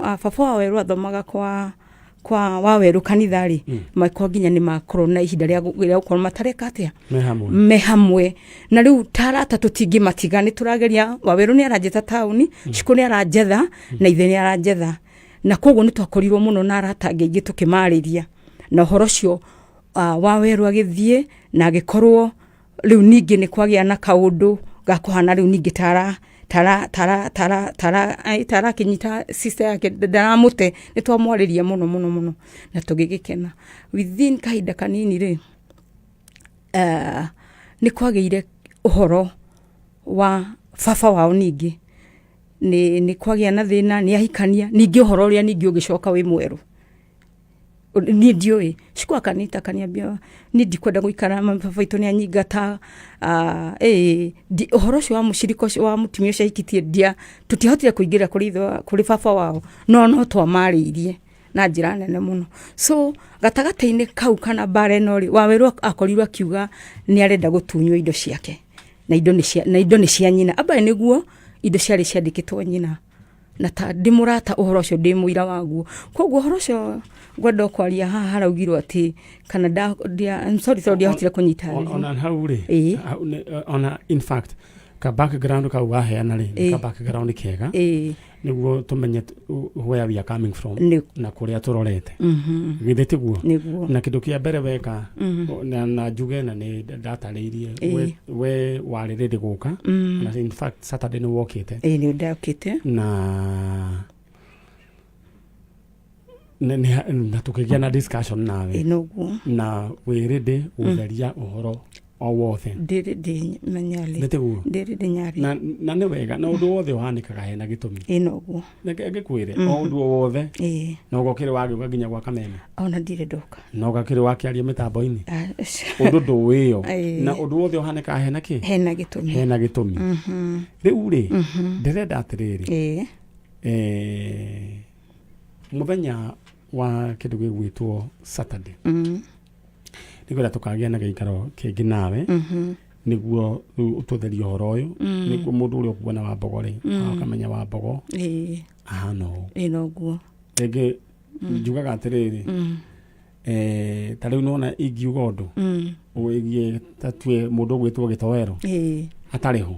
baba Waweru athomaga kwa Waweru kanithari maiko nginya ni makoro na ihinda ria gukorwo matareka atia mehamwe na riu tarata tutingi matiga ni turageria Waweru ni aranjeta tauni Shiko ni aranjetha na ithe ni aranjetha na koguo ni twakorirwo muno na aratange ingi tukimariria na horo cio Waweru agithie na agikorwo riu ningi ni kwagia na kaundu gakuhana riu ningi tara kinyita sister yake ndaramute ni twamwariria muno na tugigikena within kahinda kanini ri ni kwageire uhoro wa baba wao ningi nĩ kwagĩa na thĩna nĩ ahikania ningĩ ũhoro ũrĩa ningĩ ũgĩcoka wĩ mwerũ niĩ ndiũĩ cikwa kanita kaniambia niĩ ndikwenda gũikara mababa itũ nĩ anyingata ũhoro ũcio wa mũcirika ũcio wa mũtumia ũcio ahikitie tũtiahotire kũingĩra kũrĩ baba wao no twamarĩirie na njĩra nene mũno so gatagatĩ-inĩ kau kana bara ĩno rĩ Waweru akorirwo akiuga nĩ arenda gũtunywo indo ciake na indo nĩ cia nyina aba nĩguo indo ciarĩ ciandĩkĩtwo nyina na ta ndĩmũrata ũhoro ũcio ndĩ mũira waguo koguo ũhoro ũcio ngwenda kwaria haha haraugirwo atĩ kana ndiahotire kũnyita ona hau rĩ ona in fact ka background ka waheana rĩ ka background kega nĩguo tũmenye where we are coming from na kũrĩa tũrorete githĩ tiguo na kĩndũ kĩa mbere weka na njuge na nĩ ndatarĩirie we warĩ ready gũka na in fact Saturday nĩ wokĩte nĩ ndokĩte na tukĩgĩa na discussion nawe na wĩ ready gũtheria ũhoro o wothe ndĩ menyale ndĩ Nyari na nĩ wega na ũndũ wothe ũhanĩkaga hena gĩtũmi noguo ngĩkwĩre o ũndũ wothe na ũgokĩrĩ wagĩũka nginya gwa kameme ona ndirĩ ndoka na ũgakĩrĩ wakĩaria mĩtambo-inĩ ũndũ ndũwĩyo na ũndũ wothe ũhanĩkaga hena kĩ hena gĩtũmi rĩu rĩ ndĩrenda atĩrĩrĩ mũthenya wa kĩndũ gĩgwĩtwo Saturday nĩguo tũkagĩa na gĩikaro kĩngĩ nawe nĩguo ũtũtherie ũhoro ũyũ nĩguo mũndũ ũrĩa ũkuona Wambogo rĩ akamenya Wambogo ahana ũũ noguo rĩngĩ njugaga atĩrĩrĩ ta rĩu nona ingiuga ũndũ wĩgiĩ tatue mũndũ ũgwĩtwo Gĩtowero atarĩ ho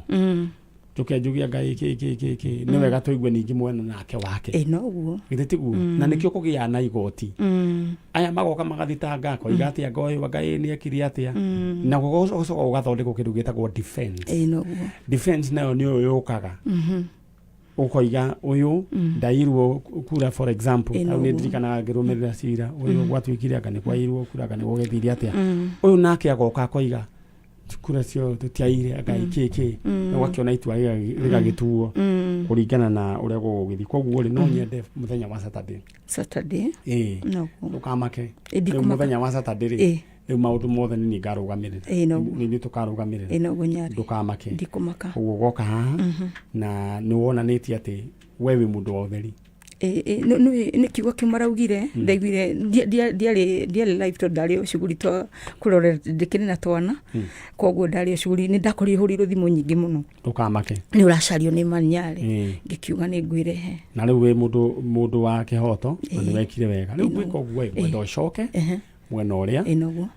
njuke njugia Ngai kĩ nĩ wega tũigue ningĩ mwena nake wake noguo githĩ tiguo na nĩkĩo kũgĩa na igoti aya magoka magathitanga koiga atĩa Ngai nĩ ekire atĩa na gũcoka ũgathondekwo kĩndũ gĩtagwo defense defense nayo nĩ ũyũ yũkaga ũkoiga ũyũ ndairwo kura for example au nĩ ndirikanaga ngĩrũmĩrĩra cira ũyũ gwatuĩkire anga nĩ kwairwo kura kana gũgĩthire atĩa ũyũ nake agoka akoiga kura cio tũtiaire Ngai kĩ na wakiona itua rĩgagĩtuo kũringana na ũrĩa gũgũgĩthiĩ koguo rĩ no nyende mũthenya wa Saturday ndũkamake mũthenya wa Saturday rĩ rĩu maũndũ mothe nĩ ngarũgamĩrĩra nĩ tũkarũgamĩrĩra ndũkamake koguo goka haha na nĩ wonanĩtie atĩ we wĩ mũndũ wa ũtheri nĩ kiugo kĩu maraugire ndaiguire ndiarĩ live to ndarĩ shughuli to kũrorera ndĩkĩrĩ na twana koguo ndarĩ shughuli nĩ ndakorire hũrĩrwo thimũ nyingĩ mũno ndũkamake nĩ ũracario nĩ Nyari ngĩkiuga nĩ ngwĩrehe na rĩu wĩ mũndũ wa kĩhoto na nĩ wekire wega rĩu gwĩka ũguo wenda ũcoke mwena ũrĩa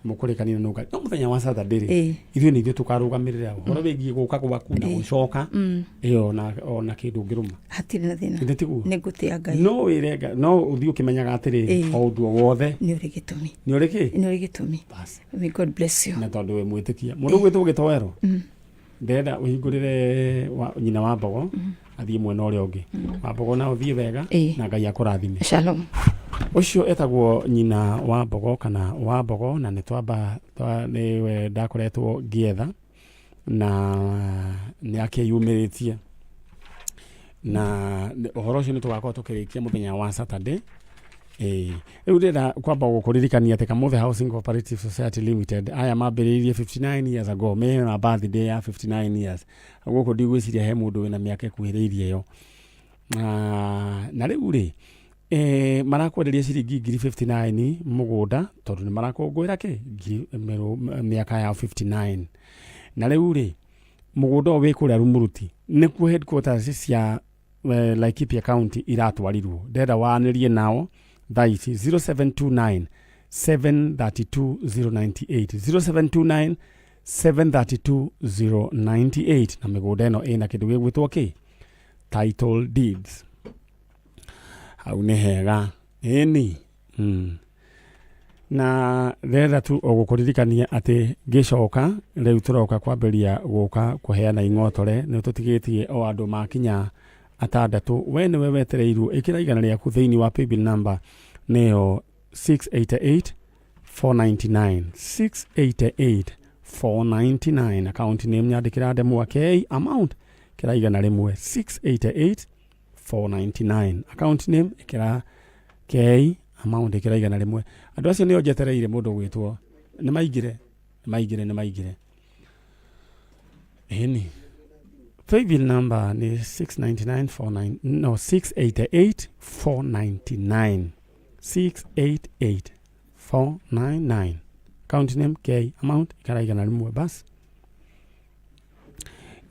mũkũrĩkania na Nungari no mũthenya wa Saturday rĩ ithuĩ nĩ ithuĩ tũkarũgamĩrĩra ũhoro wĩgiĩ gũka gwaku na gũcoka ona kĩndũ ũngĩrũma hatirĩ na thĩna nĩ ngũtĩa Ngai no wĩrenga no ũthiĩ ũkĩmenyaga atĩrĩ o ũndũ wothe nĩ ũrĩ gĩtũmi nĩ ũrĩ gĩtũmi may God bless you na tondũ we mwĩtĩkia mũndũ gwĩtwo Gĩtowero ndĩrenda ũhingũrĩre nyina Wambogo athiĩ mwena ũrĩa ũngĩ Wambogo na ũthiĩ wega na Ngai akũrathime shalom ũcio etagwo nyina Wambogo kana Wambogo na nĩ twamba nĩwe ndakoretwo ngĩetha na nĩ akĩyumĩrĩtie na ũhoro ũcio nĩ tũgakorwo tũkĩrĩkia mũthenya wa Saturday rĩu ndĩrenda kwamba gũkũririkania atĩ Kamũthĩ Housing Cooperative Society Limited aya mambĩrĩirie 59 years ago mena birthday ya 59 years gũkũ ndigwĩciria he mũndũ wĩna mĩaka ĩkuhĩrĩirie yo na rĩu rĩ marakwenderia ciringi 59 mũgũnda tondũ nĩ marakũngũĩra mĩaka ya 59 na rĩu rĩ mũgũnda ũyũ wĩ kũrĩa Rumuruti nĩkuo headquarters cia Laikipia County iratwarirwo ndĩrenda wanĩrie nao thaa ici 0729 732 098 0729 732 098 na mĩgũnda ĩno ĩna kĩndũ gĩgwĩtwo title deeds hau nĩ hega ĩni na rĩrĩa tu ũgũkũririkania atĩ ngĩcoka rĩu tũroka kwambĩria gũka kũheana ing'otore nĩ tũtigĩtie o andũ makinya 6 we nĩwe wetereirwo ĩkĩra igana rĩaku thĩinĩ wa paybill number nĩyo 688-499 account name nyandĩkĩra ndemwa K amount kĩra igana rĩmwe 688 499 account name ikira K amount ikira igana rimwe andu acio nio njetereire mundu gwitwo ni maigire eni paybill number ni 688 499 account name K amount ikira igana rimwe bas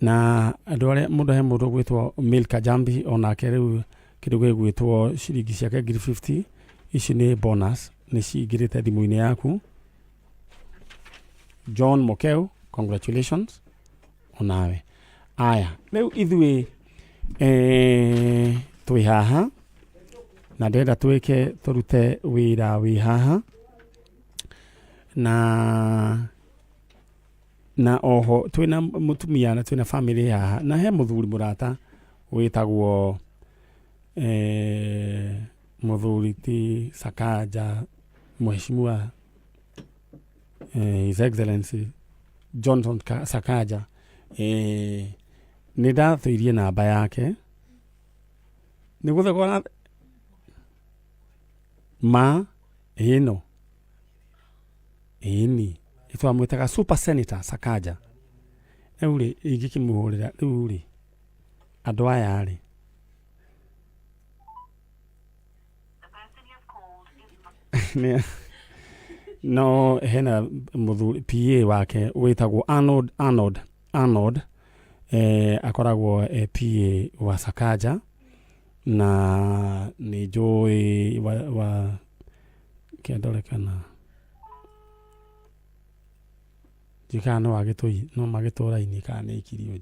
na andu aria mundu he mundu gwitwo Milka Jambi onake riu kindu gwitwo ciringi ciake 50 ici ni bonus ni cingirite thimu-ini yaku. John Mokeu, congratulations onawe. Aya riu ithui twi haha na ndenda twike turute wira wi haha na oho twina mutumia na twina family haha na he muthuri murata witagwo muthuri ti Sakaja mheshimiwa His Excellency Johnson Sakaja ni ndathirie namba yake ni guthegora ma ino ini itwamwitaga Super Senator Sakaja euri igikimuhurira riu andu aya ari no hena muthuri PA wake witagwo Arnold akoragwo PA wa Sakaja na ni Joy wa kiandorekana jikana wagitoi no magitora ini kana ikirio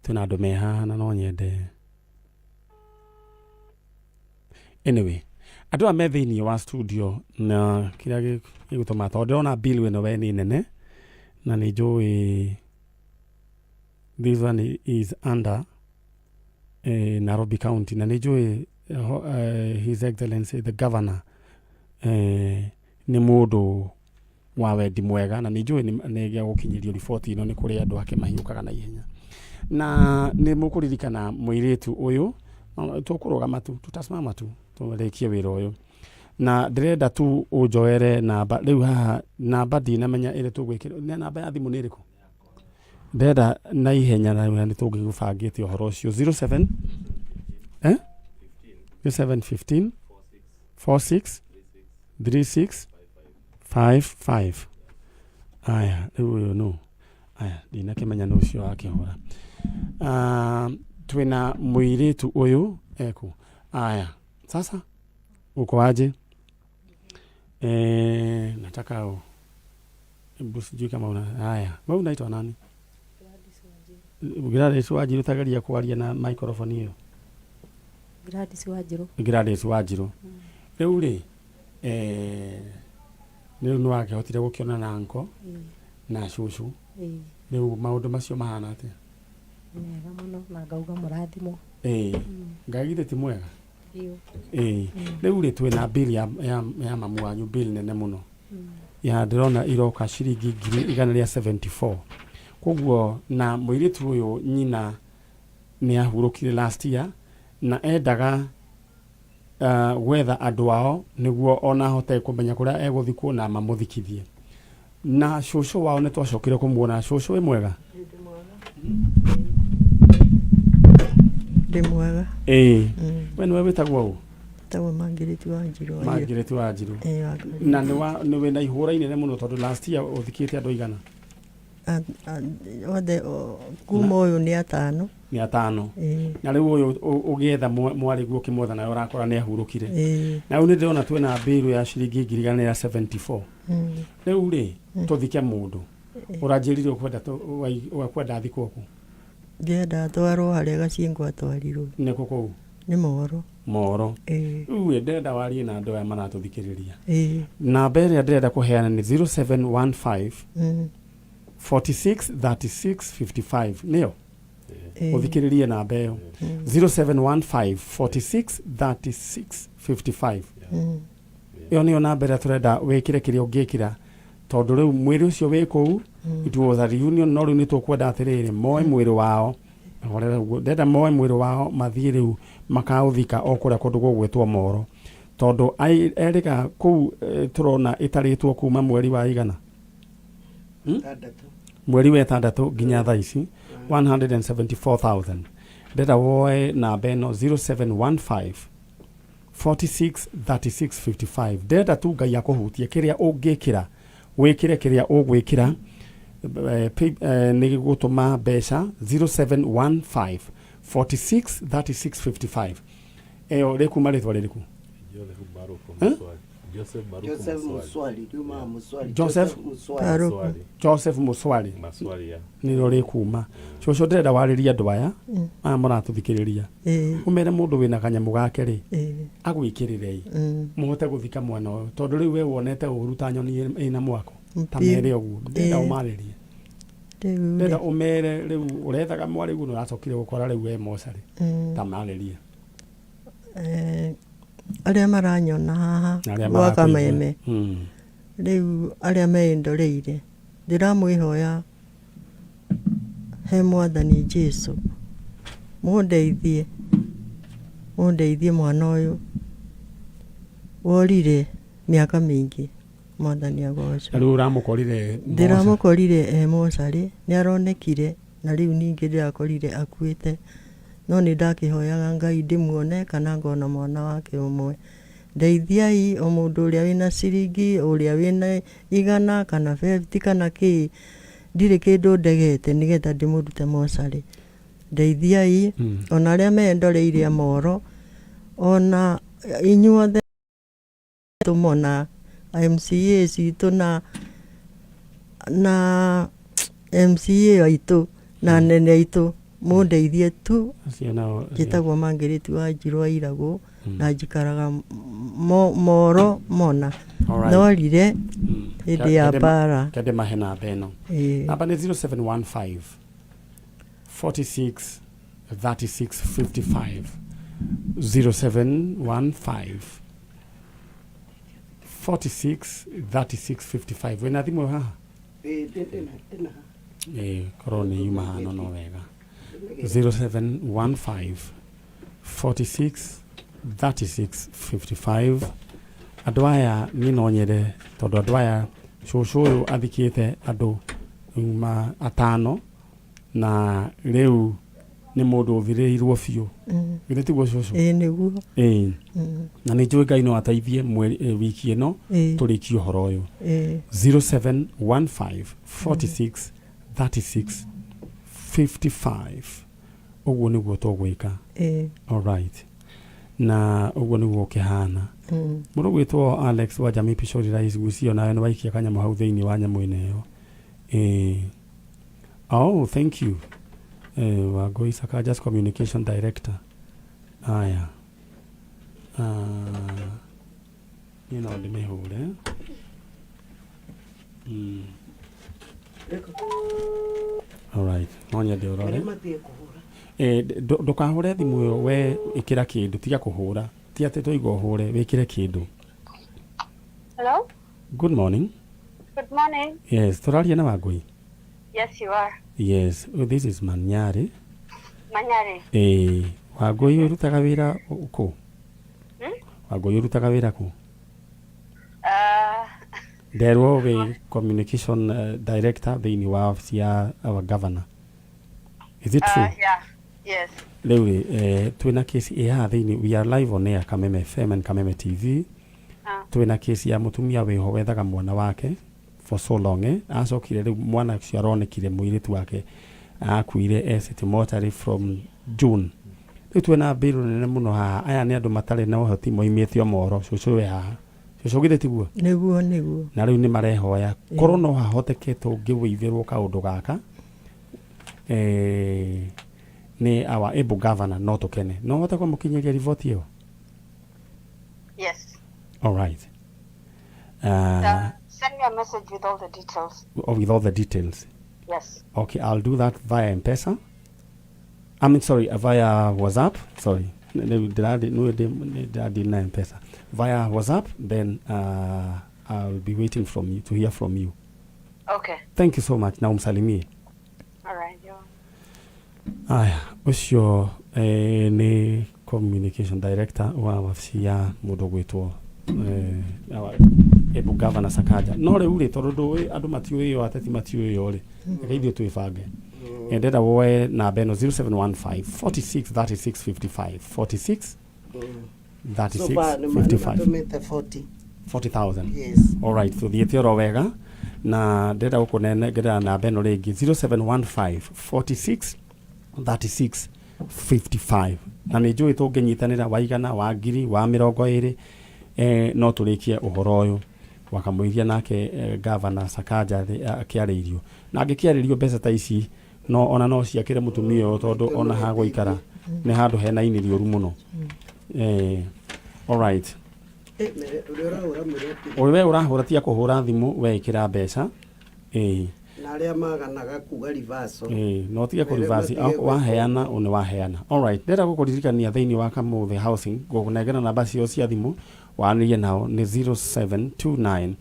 tuna andu meha na no nyende anyway andu a me thiini wa studio na kiria gigutuma tondu ona bill weno we ni nene na ni Joy this one is under Nairobi County na ni Joy His Excellency the Governor ni mundu wa wendi mwega na ni Joy ni gya gukinyirio report ino ni kuri andu ake mahiukaga na ihenya na ni mukuririkana muiritu uyu tukurugama tu tutasimama tu turekie wira uyu na ndirenda tu unjoere namba riu haha namba ndinamenya ire tugwikira ni namba ya thimu niriku ndenda na ihenya na ni tungigubangite uhoro ucio 07 0715 46 36 55 aya riu no aya ndinakimenya no ucio akihora twina muiritu uyu eku aya sasa uko aje nataka sijui kama una haya wewe unaitwa nani Gladys Wajiru utagaria kuaria na microphone hiyo Gladys Wajiru riu ri niu no wake hotire gukiona na anko na shushu riu maundu macio mahana atia mwega muno na ngauga murathimo ngagire ti mwega riu ri twina bill ya mamu wanyu bill nene muno ya ndirona iroka ciringi 174 koguo na muiritu uyu nyina ni ahurukire last year na endaga gwetha andu ao niguo ona hote kumenya kuria eguthikwo na mamuthikithie na shushu wao ni twacokire kumuona shushu we mwega ndi mwega we niwe witagwo u tawe Margaret Wanjiru na ni we na ihura inene muno tondu last year uthikite andu igana othe kuma uyu ni atano na riu uyu ugietha mwari guo kimwetha nayo urakora ni ahurukire na riu ni ndirona twina bill ya ciringi 174 riu ri tuthike mundu uranjirire ukwenda thikwo ku ngenda twarwo haria gacingwa twarirwo ni kuku ni moro uwe ndenda warie na andu aya maratuthikiriria namba iria ndirenda kuheana ni 0715 46 36 55 niyo uthikiririe namba iyo 0715 46 36 55 iyo niyo namba iria turenda wikire kiria ungikira tondu riu mwiri ucio wi kuu it was a reunion no riu ni tukwenda atiriri moe mwiri wao horera uguo ndenda moe mwiri wao mathie riu makauthika okuria kundu gugwitwo Moro tondu erika kuu turona itaritwo kuma mweri wa igana mweri wa 6 nginya thaa ici 174,000 ndenda woe namba ino 0715 46 36 55 ndenda tu Ngai akuhutie kiria ungikira wikire kiria ugwikira ni gutuma mbeca 0715 46 36 55 eyo rekuma ritwa ririku Joseph Muswali niro rikuma coco ndenda wariria andu aya muratuthikiria umere mundu wina kanyamu gake ri agwikirire muhote guthika mwana uyu tondu riu we wonete uru ta nyoni ina mwako tamere uguo ndenda umaririe ndenda umere riu urethaga mwari uguo uracokire gukora riu we mocari tamaririe aria maranyona haha gwa Kameme riu aria meindoreire ndiramwihoya he Mwathani Jesu mundeithie mwana uyu worire miaka mingi Mwathani agocwo riu uramukorire ndiramukorire mocari ni aronekire na riu ningi ndirakorire akuite no ni ndakihoyaga Ngai ndimuone kana ngona mwana wake umwe ndeithiai o mundu uria wina ciringi uria wina igana kana 50 kana ki ndire kindu ndegete nigetha ndimurute mocari ndeithiai ona aria mendoreire Moro ona inyuothe tumona MCA citu na MCA aitu na nene aitu mundeithie tu gitagwo Mangiriti wa Njirwa Iragu na njikaraga Moro mona norire hindi ya bara kende mahena beno namba ni 0715 46 36 55 0715 46 36 55 wena thimu haha koroni yuma hano no wega 0715 46 36 55 andu aya ni nonyere tondu andu aya cucu uyu athikite andu atano na riu ni mundu uthirirwo biu githĩ tiguo cucu niguo na ni njui Ngai no ateithie wiki ino turiki uhoro uyu 0715 46 36 55 uguo niguo tugwika alright na uguo niguo kihana mundu gwitwo Alex wa Jamii Pishori Rais gucio nawe nwaikia kanyamu hau thiini wa nyamu ineyo oh thank you Wangui Sakajas Communication Director aya ndimehure alright nonya ndio rore ndukahure thimu yo we ikira kindu tiga kuhura ti ati tuigwa hure wikire kindu Hello? Good morning. Good morning. Yes, turaria na Wangui. Yes, you are. Yes, this is Nyari. Nyari. Wangui urutaga wira ku? Wangui urutaga wira ku? Nderwo we communication director thiini wa office ya our governor. Is it true? Yeah. Yes. Lewi twina case ya thiini we are live on air Kameme FM and Kameme TV. Twina case ya mutumia weho wethaga mwana wake for so long acokire riu mwana ucio aronekire muiritu wake akuire City Mortuary from June. Riu twina biru nene muno haha aya ni andu matari na uhoti moimitio Moro cucu we haha cucu githe tiguo niguo na riu ni marehoya korwo no hahoteke tungiwithirwo kaundu gaka ni our able governor no tukene no hote kwa mukinyiria report iyo. Yes. All right. Send me a message with all the details. With all the details. Yes. Okay, I'll do that via M-Pesa. I mean, sorry, via WhatsApp. Sorry. Did I deny M-Pesa? Via WhatsApp, then I'll be waiting from you to hear from you. Okay. Thank you so much. Na umsalimie. All right. aya ucio ni communication director wa wabici ya mundu gwitwo Ebu Governor Sakaja no riu ri tondu andu matiui yo ateti matiui yo ri geithio twibange endeda woe na beno 0715 46 36 55 46 36 55 40,000 yes all right so the ro wega na ndenda gukunene ngeda na beno ringi 0715 46 36 55 na nä njå ä tå ngä nyitanä waigana wa ngiri wa 20 no tå rä kie å horo å yå wakamå ithia nake Governor Sakaja akä arä irio na angä kä arä rio mbeca ta ici no ona no ciakä re må tumia å tondå ona ha gå ikara nä handå hena inä rio ru må no alright å we å rahå ra tia kå hå ra thimå we kä ra mbeca na aria maganaga kuga rivaso no tige ku reverse waheana une waheana alright ndera gukuririkania thiini wa Kamuthe housing gukunengera namba cio cia thimu wanirie nao ni 0729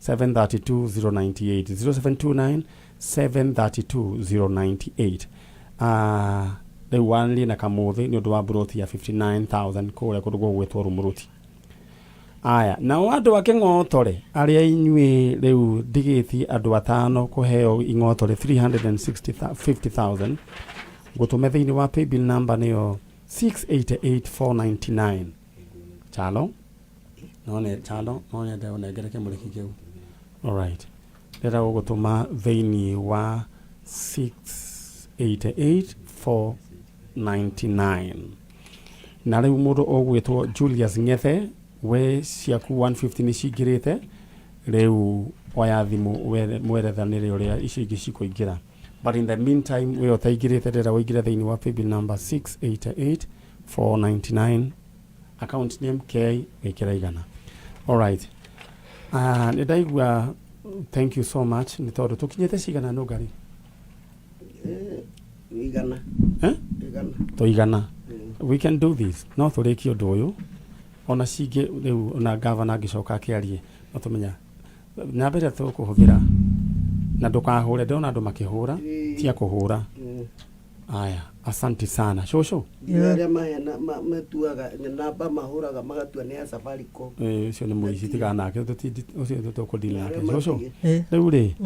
732 098 0729 732 riu wanirie na Kamuthe ni undu wa buroti ya 59,000 kuria kundu gwitwo Rumuruti aya na andu ake ng'otore aria inyui riu ndigiti andu atano kuheo ing'otore 350,000 gutume thiini wa paybill number niyo 688499 chalo none nda onegereke muliki kiu alright ndera gutuma thiini wa 688499 na riu mundu ogwitwo Julius Ngethe we ciaku 150 ni cingirite riu oya thimu mwerethanire uria icio ingi cikuingira but in the meantime we otaigirite ndera uingira thiini wa paybill number 688499 account name K wikira igana alright ndaigua thank you so much ni tondu tukinyete cigana Nungari igana to igana we can do this no turiki undu uyu ona cinge riu ona Governor ngicoka akiarie no tumenya na mbere tukuhuthira na ndukahure ndona andu makihura tia kuhura aya asante sana shosho aria mahena matuaga namba mahuraga magatua ni ya Safaricom ucio ni muici tiganake ucio tukudila nake shosho riu ri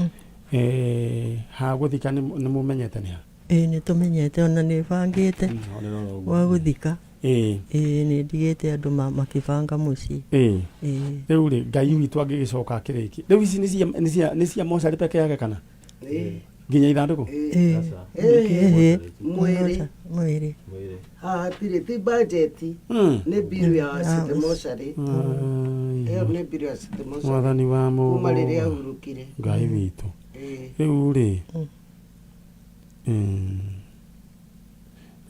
ha guthika ni mumenyete ni ha ni tumenyete ona ni bangite wa guthika ni ndigite andu makibanga muci riu ri ngai witu angigicoka kiriki riu ici ni cia mocarĩ peke yake kana nginya ithanduku mwiri hatirĩ ti budget nĩ bill ya city mocarĩ ĩyo nĩ bill ya city mocarĩ mwathani wa kuma rĩrĩa ahurũkire ngai witu riu ri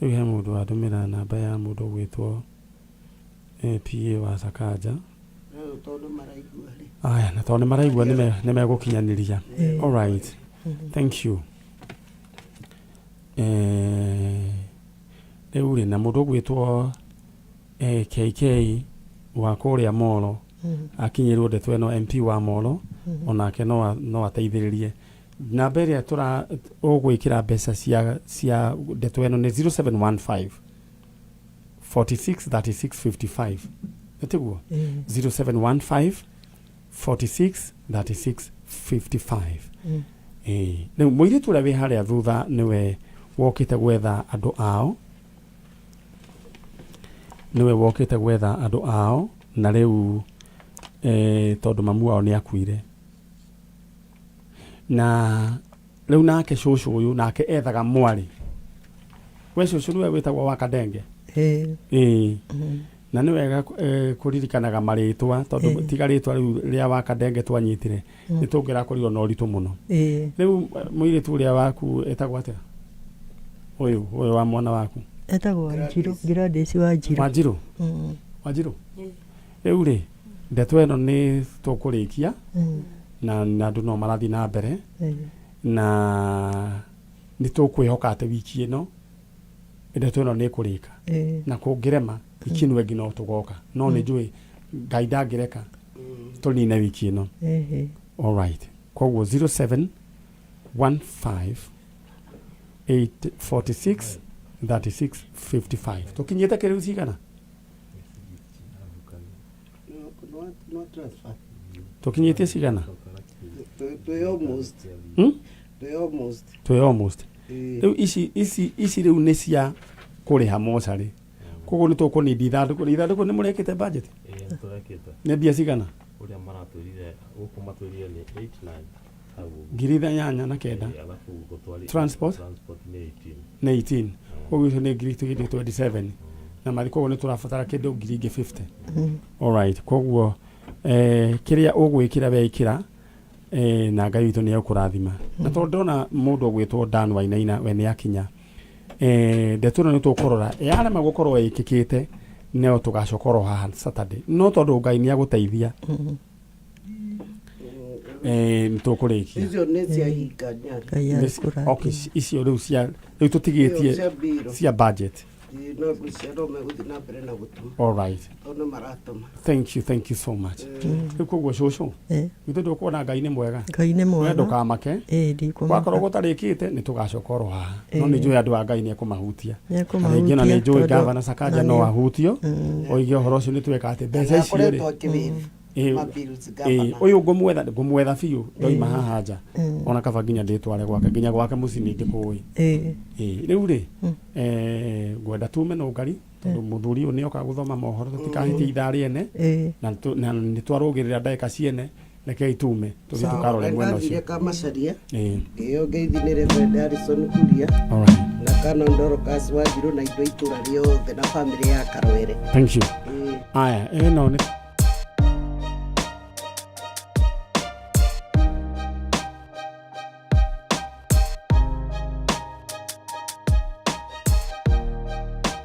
riu he mundu watumira namba ya mundu gwitwo PA wa Sakaja tondu maraigua ri aya na tondu maraigua ni megukinyaniria alright thank you riu ri na mundu gwitwo KK wa kuria Molo akinyirwo ndeto eno MP wa Molo onake no ateithiririe na mbere tura ugwikira mbeca cia ndeto eno ni 0715 46 36 55 etiguo 0715 46 36 55 riu muiritu uria wi haria thutha niwe wokite gwetha andu ao na riu tondu mamu wao ni akuire na riu nake cucu uyu nake ethaga mwari we cucu niwe witagwo wa Kadenge na ni wega kuririkanaga maritwa tondu tiga ritwa riu ria wa Kadenge twanyitire ni tungira korirwo no ritu muno riu muiritu uria waku etagwo atia uyu wa mwana waku etagwo Gladys Wanjiru riu ri ndeto eno ni tukurikia na andu no marathi na mbere na ni tukwihoka ate wiki ino ndeto eno ni kurika na kungirema ikinwe ngino tugoka no ni njui ngai ndangireka tunine wiki ino alright koguo 0715 846 36 55 tukinyite kiriu cigana tukinyitie cigana twe almost riu ici riu ni cia kuriha mocarĩ koguo nĩ tũkũnindi ithandũkũ nĩ mũrekĩte budget nĩ mbia cigana uria maratwirire guku matwirire ni 89 ngiri 809 transport nĩ 18 koguo icio nĩ ngiri 27 na mathi koguo nĩ tũrabatara kĩndũ ngiri ingĩ 50 alright koguo kĩrĩa ũgwĩkĩra wekĩra na Ngai witũ nĩ ekũrathima na tondũ ndona mũndũ ũgwĩtwo Dan Wainaina we nĩ akinya ndeto nĩ tũkũrora yarema gũkorwo ĩkĩkĩte no tũgacokorwo haha Saturday no tondũ Ngai nĩ agũteithia nĩ tũkũrĩkia icio nĩ cia hinga Nyari okay icio rĩu tũtigĩtie cia budget no gũciarwo megũthiĩ na mbere na gũtuma alright ona maratuma thank you so much koguo cũcũ itũ ndũkuona Ngai nĩ mwega Ngai nĩ mwega ndũkamake wakorwo gũtarĩkĩte nĩ tũgacokorwo haha no nĩ njũĩ andũ a Ngai nĩ ekũmahutia rĩngĩ na nĩ njũĩ Gavana Sakaja no ahutio oige ũhoro ũcio nĩ tweka atĩ mbeca icio rĩ ũyũ ngũmwetha biũ ndoima haha nja ona kaba nginya ndĩtware gwake nginya gwake mũciĩ nĩ ndĩmũĩ rĩu rĩ ngwenda tume Nungari tondũ mũthuri ũyũ nĩ oka gũthoma mohoro tũtikahĩtie ithaa rĩene na nĩ twarũgĩrĩra ndagĩka ciene rekei tume tũthiĩ tũkarore mwena ũcio kamacaria ĩyo ngeithinĩre Brenda Harrison Kuria na Canon Dorcas Wanjiru na indo itũra rĩothe na bamĩrĩ ya Karwere thank you aya ĩno nĩ